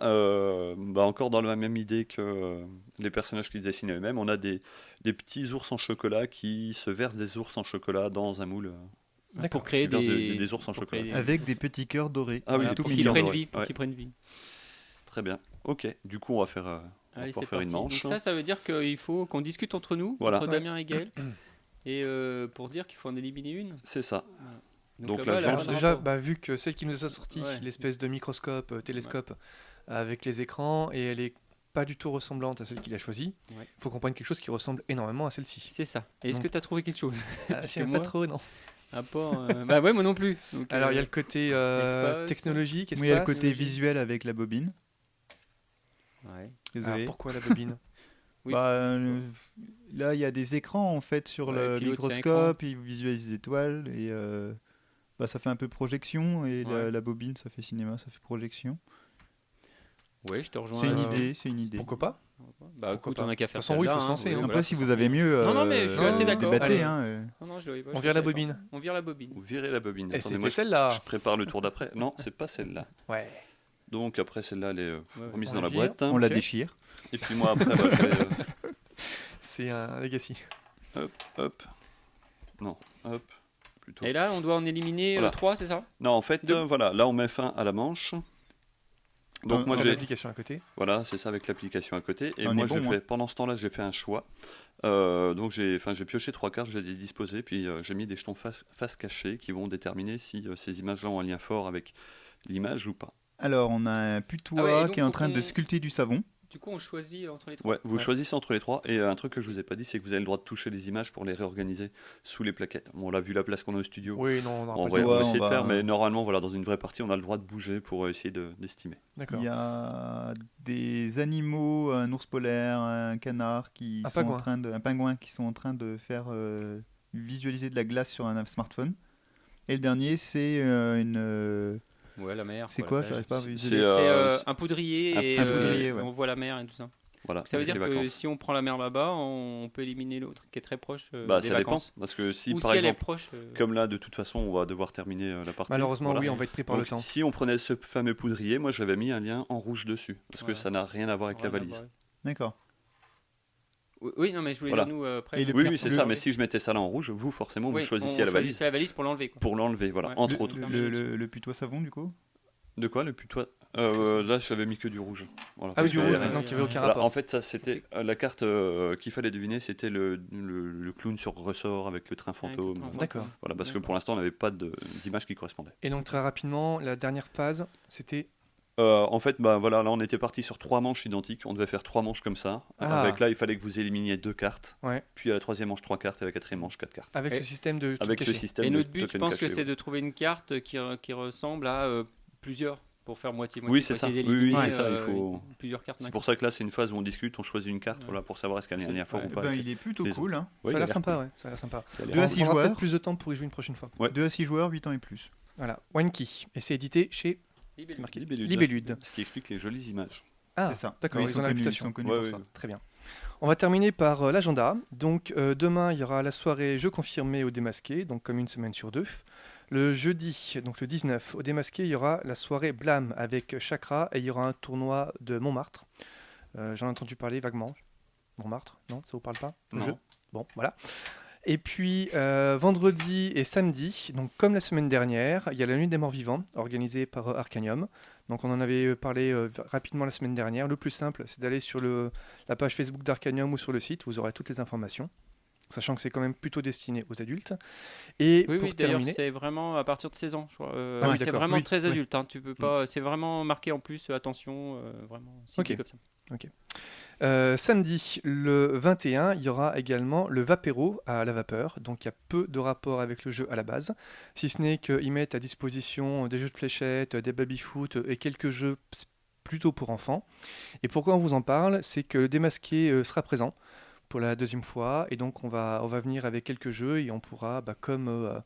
[SPEAKER 5] encore dans la même idée que les personnages qui se dessinent eux-mêmes, on a des petits ours en chocolat qui se versent des ours en chocolat dans un moule.
[SPEAKER 7] Pour créer
[SPEAKER 5] des ours en chocolat.
[SPEAKER 6] Avec des petits cœurs dorés.
[SPEAKER 5] Ah oui,
[SPEAKER 7] pour qu'ils prennent vie. Pour qu'ils prennent vie.
[SPEAKER 5] Très bien. Ok, du coup, on va faire, une manche.
[SPEAKER 7] Donc ça veut dire qu'il faut qu'on discute entre nous, entre Damien et Gaël. Et pour dire qu'il faut en éliminer une.
[SPEAKER 5] C'est ça.
[SPEAKER 4] Donc là, déjà, vu que celle qui nous a sorti l'espèce de microscope, télescope avec les écrans, et elle est pas du tout ressemblante à celle qu'il a choisie, il faut qu'on prenne quelque chose qui ressemble énormément à celle-ci.
[SPEAKER 7] C'est ça. Et est-ce que tu as trouvé quelque chose?
[SPEAKER 4] Pas trop, non.
[SPEAKER 7] Bah ouais, moi non plus. Donc,
[SPEAKER 4] alors il y a le côté technologique, espace.
[SPEAKER 6] Oui, il y a le côté visuel avec la bobine.
[SPEAKER 7] Ouais.
[SPEAKER 6] Désolé.
[SPEAKER 4] Alors, pourquoi la bobine?
[SPEAKER 6] Oui. Là, il y a des écrans en fait sur le microscope, ils visualisent les étoiles et ça fait un peu projection et la bobine, ça fait cinéma, ça fait projection.
[SPEAKER 7] Oui, je te rejoins.
[SPEAKER 6] C'est une idée.
[SPEAKER 4] Pourquoi pas?
[SPEAKER 7] Bah écoute, on a qu'à faire ça.
[SPEAKER 4] Oui, il faut se lancer.
[SPEAKER 6] Après, si vous avez mieux,
[SPEAKER 7] non, mais je suis assez d'accord.
[SPEAKER 6] Débattez,
[SPEAKER 4] on vire la bobine.
[SPEAKER 7] On vire la bobine.
[SPEAKER 5] Vous virez la bobine.
[SPEAKER 4] C'était celle-là.
[SPEAKER 5] Je prépare le tour d'après. Non, c'est pas celle-là.
[SPEAKER 4] Ouais.
[SPEAKER 5] Donc après celle-là, elle est remise dans la boîte.
[SPEAKER 6] On la déchire.
[SPEAKER 5] Et puis moi après,
[SPEAKER 4] c'est un legacy.
[SPEAKER 5] Hop. Non, hop. Plutôt.
[SPEAKER 7] Et là, on doit en éliminer 3, c'est ça?
[SPEAKER 5] Non, en fait, là on met fin à la manche. Donc moi j'ai
[SPEAKER 4] l'application à côté.
[SPEAKER 5] Voilà, c'est ça avec l'application à côté. Et moi pendant ce temps-là, j'ai fait un choix. Donc j'ai pioché 3 cartes, je les ai disposées, puis j'ai mis des jetons face cachée qui vont déterminer si ces images-là ont un lien fort avec l'image ou pas.
[SPEAKER 6] Alors on a un putois qui est en train de sculpter du savon.
[SPEAKER 7] Du coup, on choisit entre les trois.
[SPEAKER 5] Ouais, vous choisissez entre les trois. Et un truc que je vous ai pas dit, c'est que vous avez le droit de toucher les images pour les réorganiser sous les plaquettes. Bon, on l'a vu la place qu'on a au studio.
[SPEAKER 4] Oui, non, on
[SPEAKER 5] On
[SPEAKER 4] aura
[SPEAKER 5] va,
[SPEAKER 4] pas
[SPEAKER 5] on va
[SPEAKER 6] Ouais,
[SPEAKER 5] essayer
[SPEAKER 6] on
[SPEAKER 5] de faire,
[SPEAKER 6] va-
[SPEAKER 5] mais normalement, voilà, dans une vraie partie, on a le droit de bouger pour essayer d'estimer.
[SPEAKER 4] D'accord.
[SPEAKER 6] Il y a des animaux, un ours polaire, un canard
[SPEAKER 4] Un pingouin.
[SPEAKER 6] un pingouin qui sont en train de faire visualiser de la glace sur un smartphone. Et le dernier, c'est
[SPEAKER 7] Ouais, la mer.
[SPEAKER 6] c'est
[SPEAKER 7] la
[SPEAKER 6] quoi
[SPEAKER 7] plage.
[SPEAKER 6] J'arrive pas à
[SPEAKER 5] C'est,
[SPEAKER 6] visualiser.
[SPEAKER 7] C'est un poudrier et
[SPEAKER 6] un poudrier, ouais.
[SPEAKER 7] on voit la mer et tout ça.
[SPEAKER 5] Voilà,
[SPEAKER 7] Donc ça veut
[SPEAKER 5] avec
[SPEAKER 7] dire
[SPEAKER 5] les
[SPEAKER 7] que
[SPEAKER 5] vacances.
[SPEAKER 7] si on prend la mer là-bas, on peut éliminer l'autre qui est très proche
[SPEAKER 5] Bah,
[SPEAKER 7] des
[SPEAKER 5] ça dépend.
[SPEAKER 7] vacances.
[SPEAKER 5] Parce que si,
[SPEAKER 7] Ou
[SPEAKER 5] par
[SPEAKER 7] si elle est
[SPEAKER 5] exemple,
[SPEAKER 7] proche.
[SPEAKER 5] comme là, de toute façon, on va devoir terminer la partie.
[SPEAKER 4] Malheureusement,
[SPEAKER 5] voilà.
[SPEAKER 4] oui, on va être pris par
[SPEAKER 5] Donc,
[SPEAKER 4] le temps.
[SPEAKER 5] si on prenait ce fameux poudrier, moi j'avais mis un lien en rouge dessus. Parce que
[SPEAKER 7] Voilà.
[SPEAKER 5] ça n'a rien à voir avec la
[SPEAKER 7] Rien à
[SPEAKER 5] valise.
[SPEAKER 7] voir.
[SPEAKER 6] D'accord.
[SPEAKER 7] Oui, non, mais je voulais
[SPEAKER 5] Voilà.
[SPEAKER 7] dire nous après.
[SPEAKER 6] Et le
[SPEAKER 5] Oui,
[SPEAKER 6] pire,
[SPEAKER 5] oui, c'est
[SPEAKER 6] le-
[SPEAKER 5] ça. Mais si je mettais ça là en rouge, vous, forcément, vous choisissiez la valise
[SPEAKER 7] choisissait la valise pour l'enlever. quoi.
[SPEAKER 5] pour l'enlever. Voilà,
[SPEAKER 7] Ouais.
[SPEAKER 5] entre
[SPEAKER 6] le,
[SPEAKER 5] autres.
[SPEAKER 6] le putois savon, du coup
[SPEAKER 5] De quoi, le putois Là, j'avais mis que du rouge. Voilà,
[SPEAKER 4] Ah oui,
[SPEAKER 5] parce
[SPEAKER 4] du
[SPEAKER 5] qu'il y
[SPEAKER 4] rouge,
[SPEAKER 5] avait rien.
[SPEAKER 4] donc il n'y avait aucun
[SPEAKER 5] Voilà,
[SPEAKER 4] rapport.
[SPEAKER 5] en fait, ça c'était la carte qu'il fallait deviner, c'était le clown sur ressort avec le train fantôme.
[SPEAKER 7] train fantôme.
[SPEAKER 4] D'accord.
[SPEAKER 5] Voilà, parce que
[SPEAKER 7] D'accord.
[SPEAKER 5] pour l'instant, on n'avait pas d'image qui correspondait.
[SPEAKER 4] Et donc très rapidement, la dernière phase, c'était
[SPEAKER 5] En fait, bah voilà, là, on était parti sur 3 manches identiques. On devait faire 3 manches comme ça.
[SPEAKER 4] Ah.
[SPEAKER 5] Avec là, il fallait que vous éliminiez 2 cartes.
[SPEAKER 4] Ouais.
[SPEAKER 5] Puis à la 3e manche 3 cartes et à la 4e manche 4 cartes.
[SPEAKER 4] avec
[SPEAKER 7] Et-
[SPEAKER 4] ce système de
[SPEAKER 5] Avec
[SPEAKER 4] tout
[SPEAKER 5] ce
[SPEAKER 4] caché.
[SPEAKER 5] système
[SPEAKER 7] Et
[SPEAKER 5] de
[SPEAKER 7] notre but, je
[SPEAKER 5] token
[SPEAKER 7] pense que
[SPEAKER 5] caché,
[SPEAKER 7] c'est
[SPEAKER 5] ouais.
[SPEAKER 7] de trouver une carte qui ressemble à plusieurs pour faire moitié-moitié.
[SPEAKER 5] Oui, c'est
[SPEAKER 7] pour
[SPEAKER 5] ça.
[SPEAKER 7] essayer
[SPEAKER 5] Oui, oui,
[SPEAKER 7] d'éliminer,
[SPEAKER 5] c'est ça. Il faut.
[SPEAKER 7] plusieurs cartes. d'un
[SPEAKER 5] C'est
[SPEAKER 7] coup.
[SPEAKER 5] pour ça que là, c'est une phase où on discute, on choisit une carte,
[SPEAKER 7] Ouais.
[SPEAKER 5] voilà, pour savoir est-ce qu'elle a un lien fort
[SPEAKER 7] Ouais.
[SPEAKER 5] ou pas.
[SPEAKER 6] Ben,
[SPEAKER 5] avec
[SPEAKER 6] il est plutôt
[SPEAKER 5] les
[SPEAKER 6] cool. Hein.
[SPEAKER 5] Ouais,
[SPEAKER 4] Ça a
[SPEAKER 5] il
[SPEAKER 4] l'air sympa, ouais. Ça a l'air sympa.
[SPEAKER 5] Il a l'air-
[SPEAKER 6] Deux à
[SPEAKER 4] On
[SPEAKER 6] six
[SPEAKER 4] prendra
[SPEAKER 6] joueurs.
[SPEAKER 4] peut-être plus de temps pour y jouer une prochaine fois.
[SPEAKER 5] Ouais.
[SPEAKER 6] 2 à 6 joueurs, 8 ans et plus.
[SPEAKER 4] Voilà. Wanky. Et c'est édité chez
[SPEAKER 7] Libellule.
[SPEAKER 4] c'est marqué
[SPEAKER 5] Libellude.
[SPEAKER 4] Libellude.
[SPEAKER 5] Ce qui explique les jolies images.
[SPEAKER 4] Ah,
[SPEAKER 6] C'est ça.
[SPEAKER 4] d'accord,
[SPEAKER 6] Oui,
[SPEAKER 4] ils ont la réputation.
[SPEAKER 6] Ils sont connus
[SPEAKER 5] Ouais,
[SPEAKER 6] pour
[SPEAKER 5] ouais,
[SPEAKER 6] ça.
[SPEAKER 5] ouais.
[SPEAKER 4] Très bien. On va terminer par l'agenda. Donc demain, il y aura la soirée jeu confirmé au démasqué, donc comme une semaine sur 2. Le jeudi, donc le 19, au démasqué, il y aura la soirée Blam avec Chakra et il y aura un tournoi de Montmartre. J'en ai entendu parler vaguement. Montmartre, non, ça vous parle pas le
[SPEAKER 5] Non.
[SPEAKER 4] jeu Bon, voilà. Et puis vendredi et samedi, donc comme la semaine dernière, il y a la nuit des morts vivants organisée par Arcanium. Donc on en avait parlé rapidement la semaine dernière. Le plus simple, c'est d'aller sur la page Facebook d'Arcanium ou sur le site, vous aurez toutes les informations. Sachant que c'est quand même plutôt destiné aux adultes. Et
[SPEAKER 7] Oui,
[SPEAKER 4] pour
[SPEAKER 7] oui, d'ailleurs,
[SPEAKER 4] terminer,
[SPEAKER 7] c'est vraiment à partir de 16 ans, je crois.
[SPEAKER 4] Ah oui,
[SPEAKER 7] c'est
[SPEAKER 4] d'accord.
[SPEAKER 7] vraiment
[SPEAKER 6] Oui,
[SPEAKER 7] très
[SPEAKER 6] oui.
[SPEAKER 7] adulte. Hein, tu peux pas. C'est vraiment marqué en plus. Attention, vraiment. ciblé
[SPEAKER 4] Ok.
[SPEAKER 7] comme ça.
[SPEAKER 4] Samedi, le 21, il y aura également le Vapéro à la vapeur. Donc il y a peu de rapport avec le jeu à la base. Si ce n'est qu'ils mettent à disposition des jeux de fléchettes, des baby-foot et quelques jeux plutôt pour enfants. Et pourquoi on vous en parle, c'est que le démasqué sera présent pour la deuxième fois. Et donc on va venir avec quelques jeux et on pourra, comme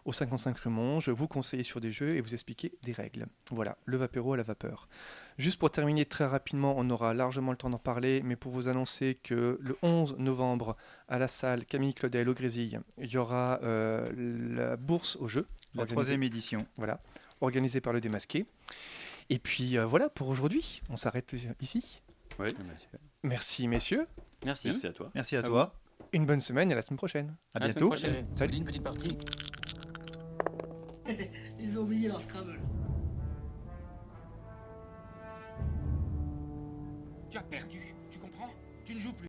[SPEAKER 4] au 55 rue Monge, vous conseiller sur des jeux et vous expliquer des règles. Voilà, le Vapéro à la vapeur. Juste pour terminer très rapidement, on aura largement le temps d'en parler, mais pour vous annoncer que le 11 novembre, à la salle Camille Claudel au Grésille, il y aura la bourse aux jeux.
[SPEAKER 6] La
[SPEAKER 4] organisée-
[SPEAKER 6] 3e édition.
[SPEAKER 4] Voilà, organisée par le Démasqué. Et puis voilà pour aujourd'hui, on s'arrête ici.
[SPEAKER 5] Oui.
[SPEAKER 4] Merci messieurs,
[SPEAKER 7] Merci.
[SPEAKER 5] Merci à toi.
[SPEAKER 6] Merci à
[SPEAKER 7] À
[SPEAKER 6] toi.
[SPEAKER 4] une bonne semaine et à la semaine prochaine.
[SPEAKER 6] À
[SPEAKER 7] À la semaine
[SPEAKER 6] bientôt.
[SPEAKER 7] prochaine.
[SPEAKER 4] Salut.
[SPEAKER 3] Une petite partie.
[SPEAKER 12] Ils ont oublié leur Scrabble.
[SPEAKER 3] Tu as perdu, tu comprends? Tu ne joues plus.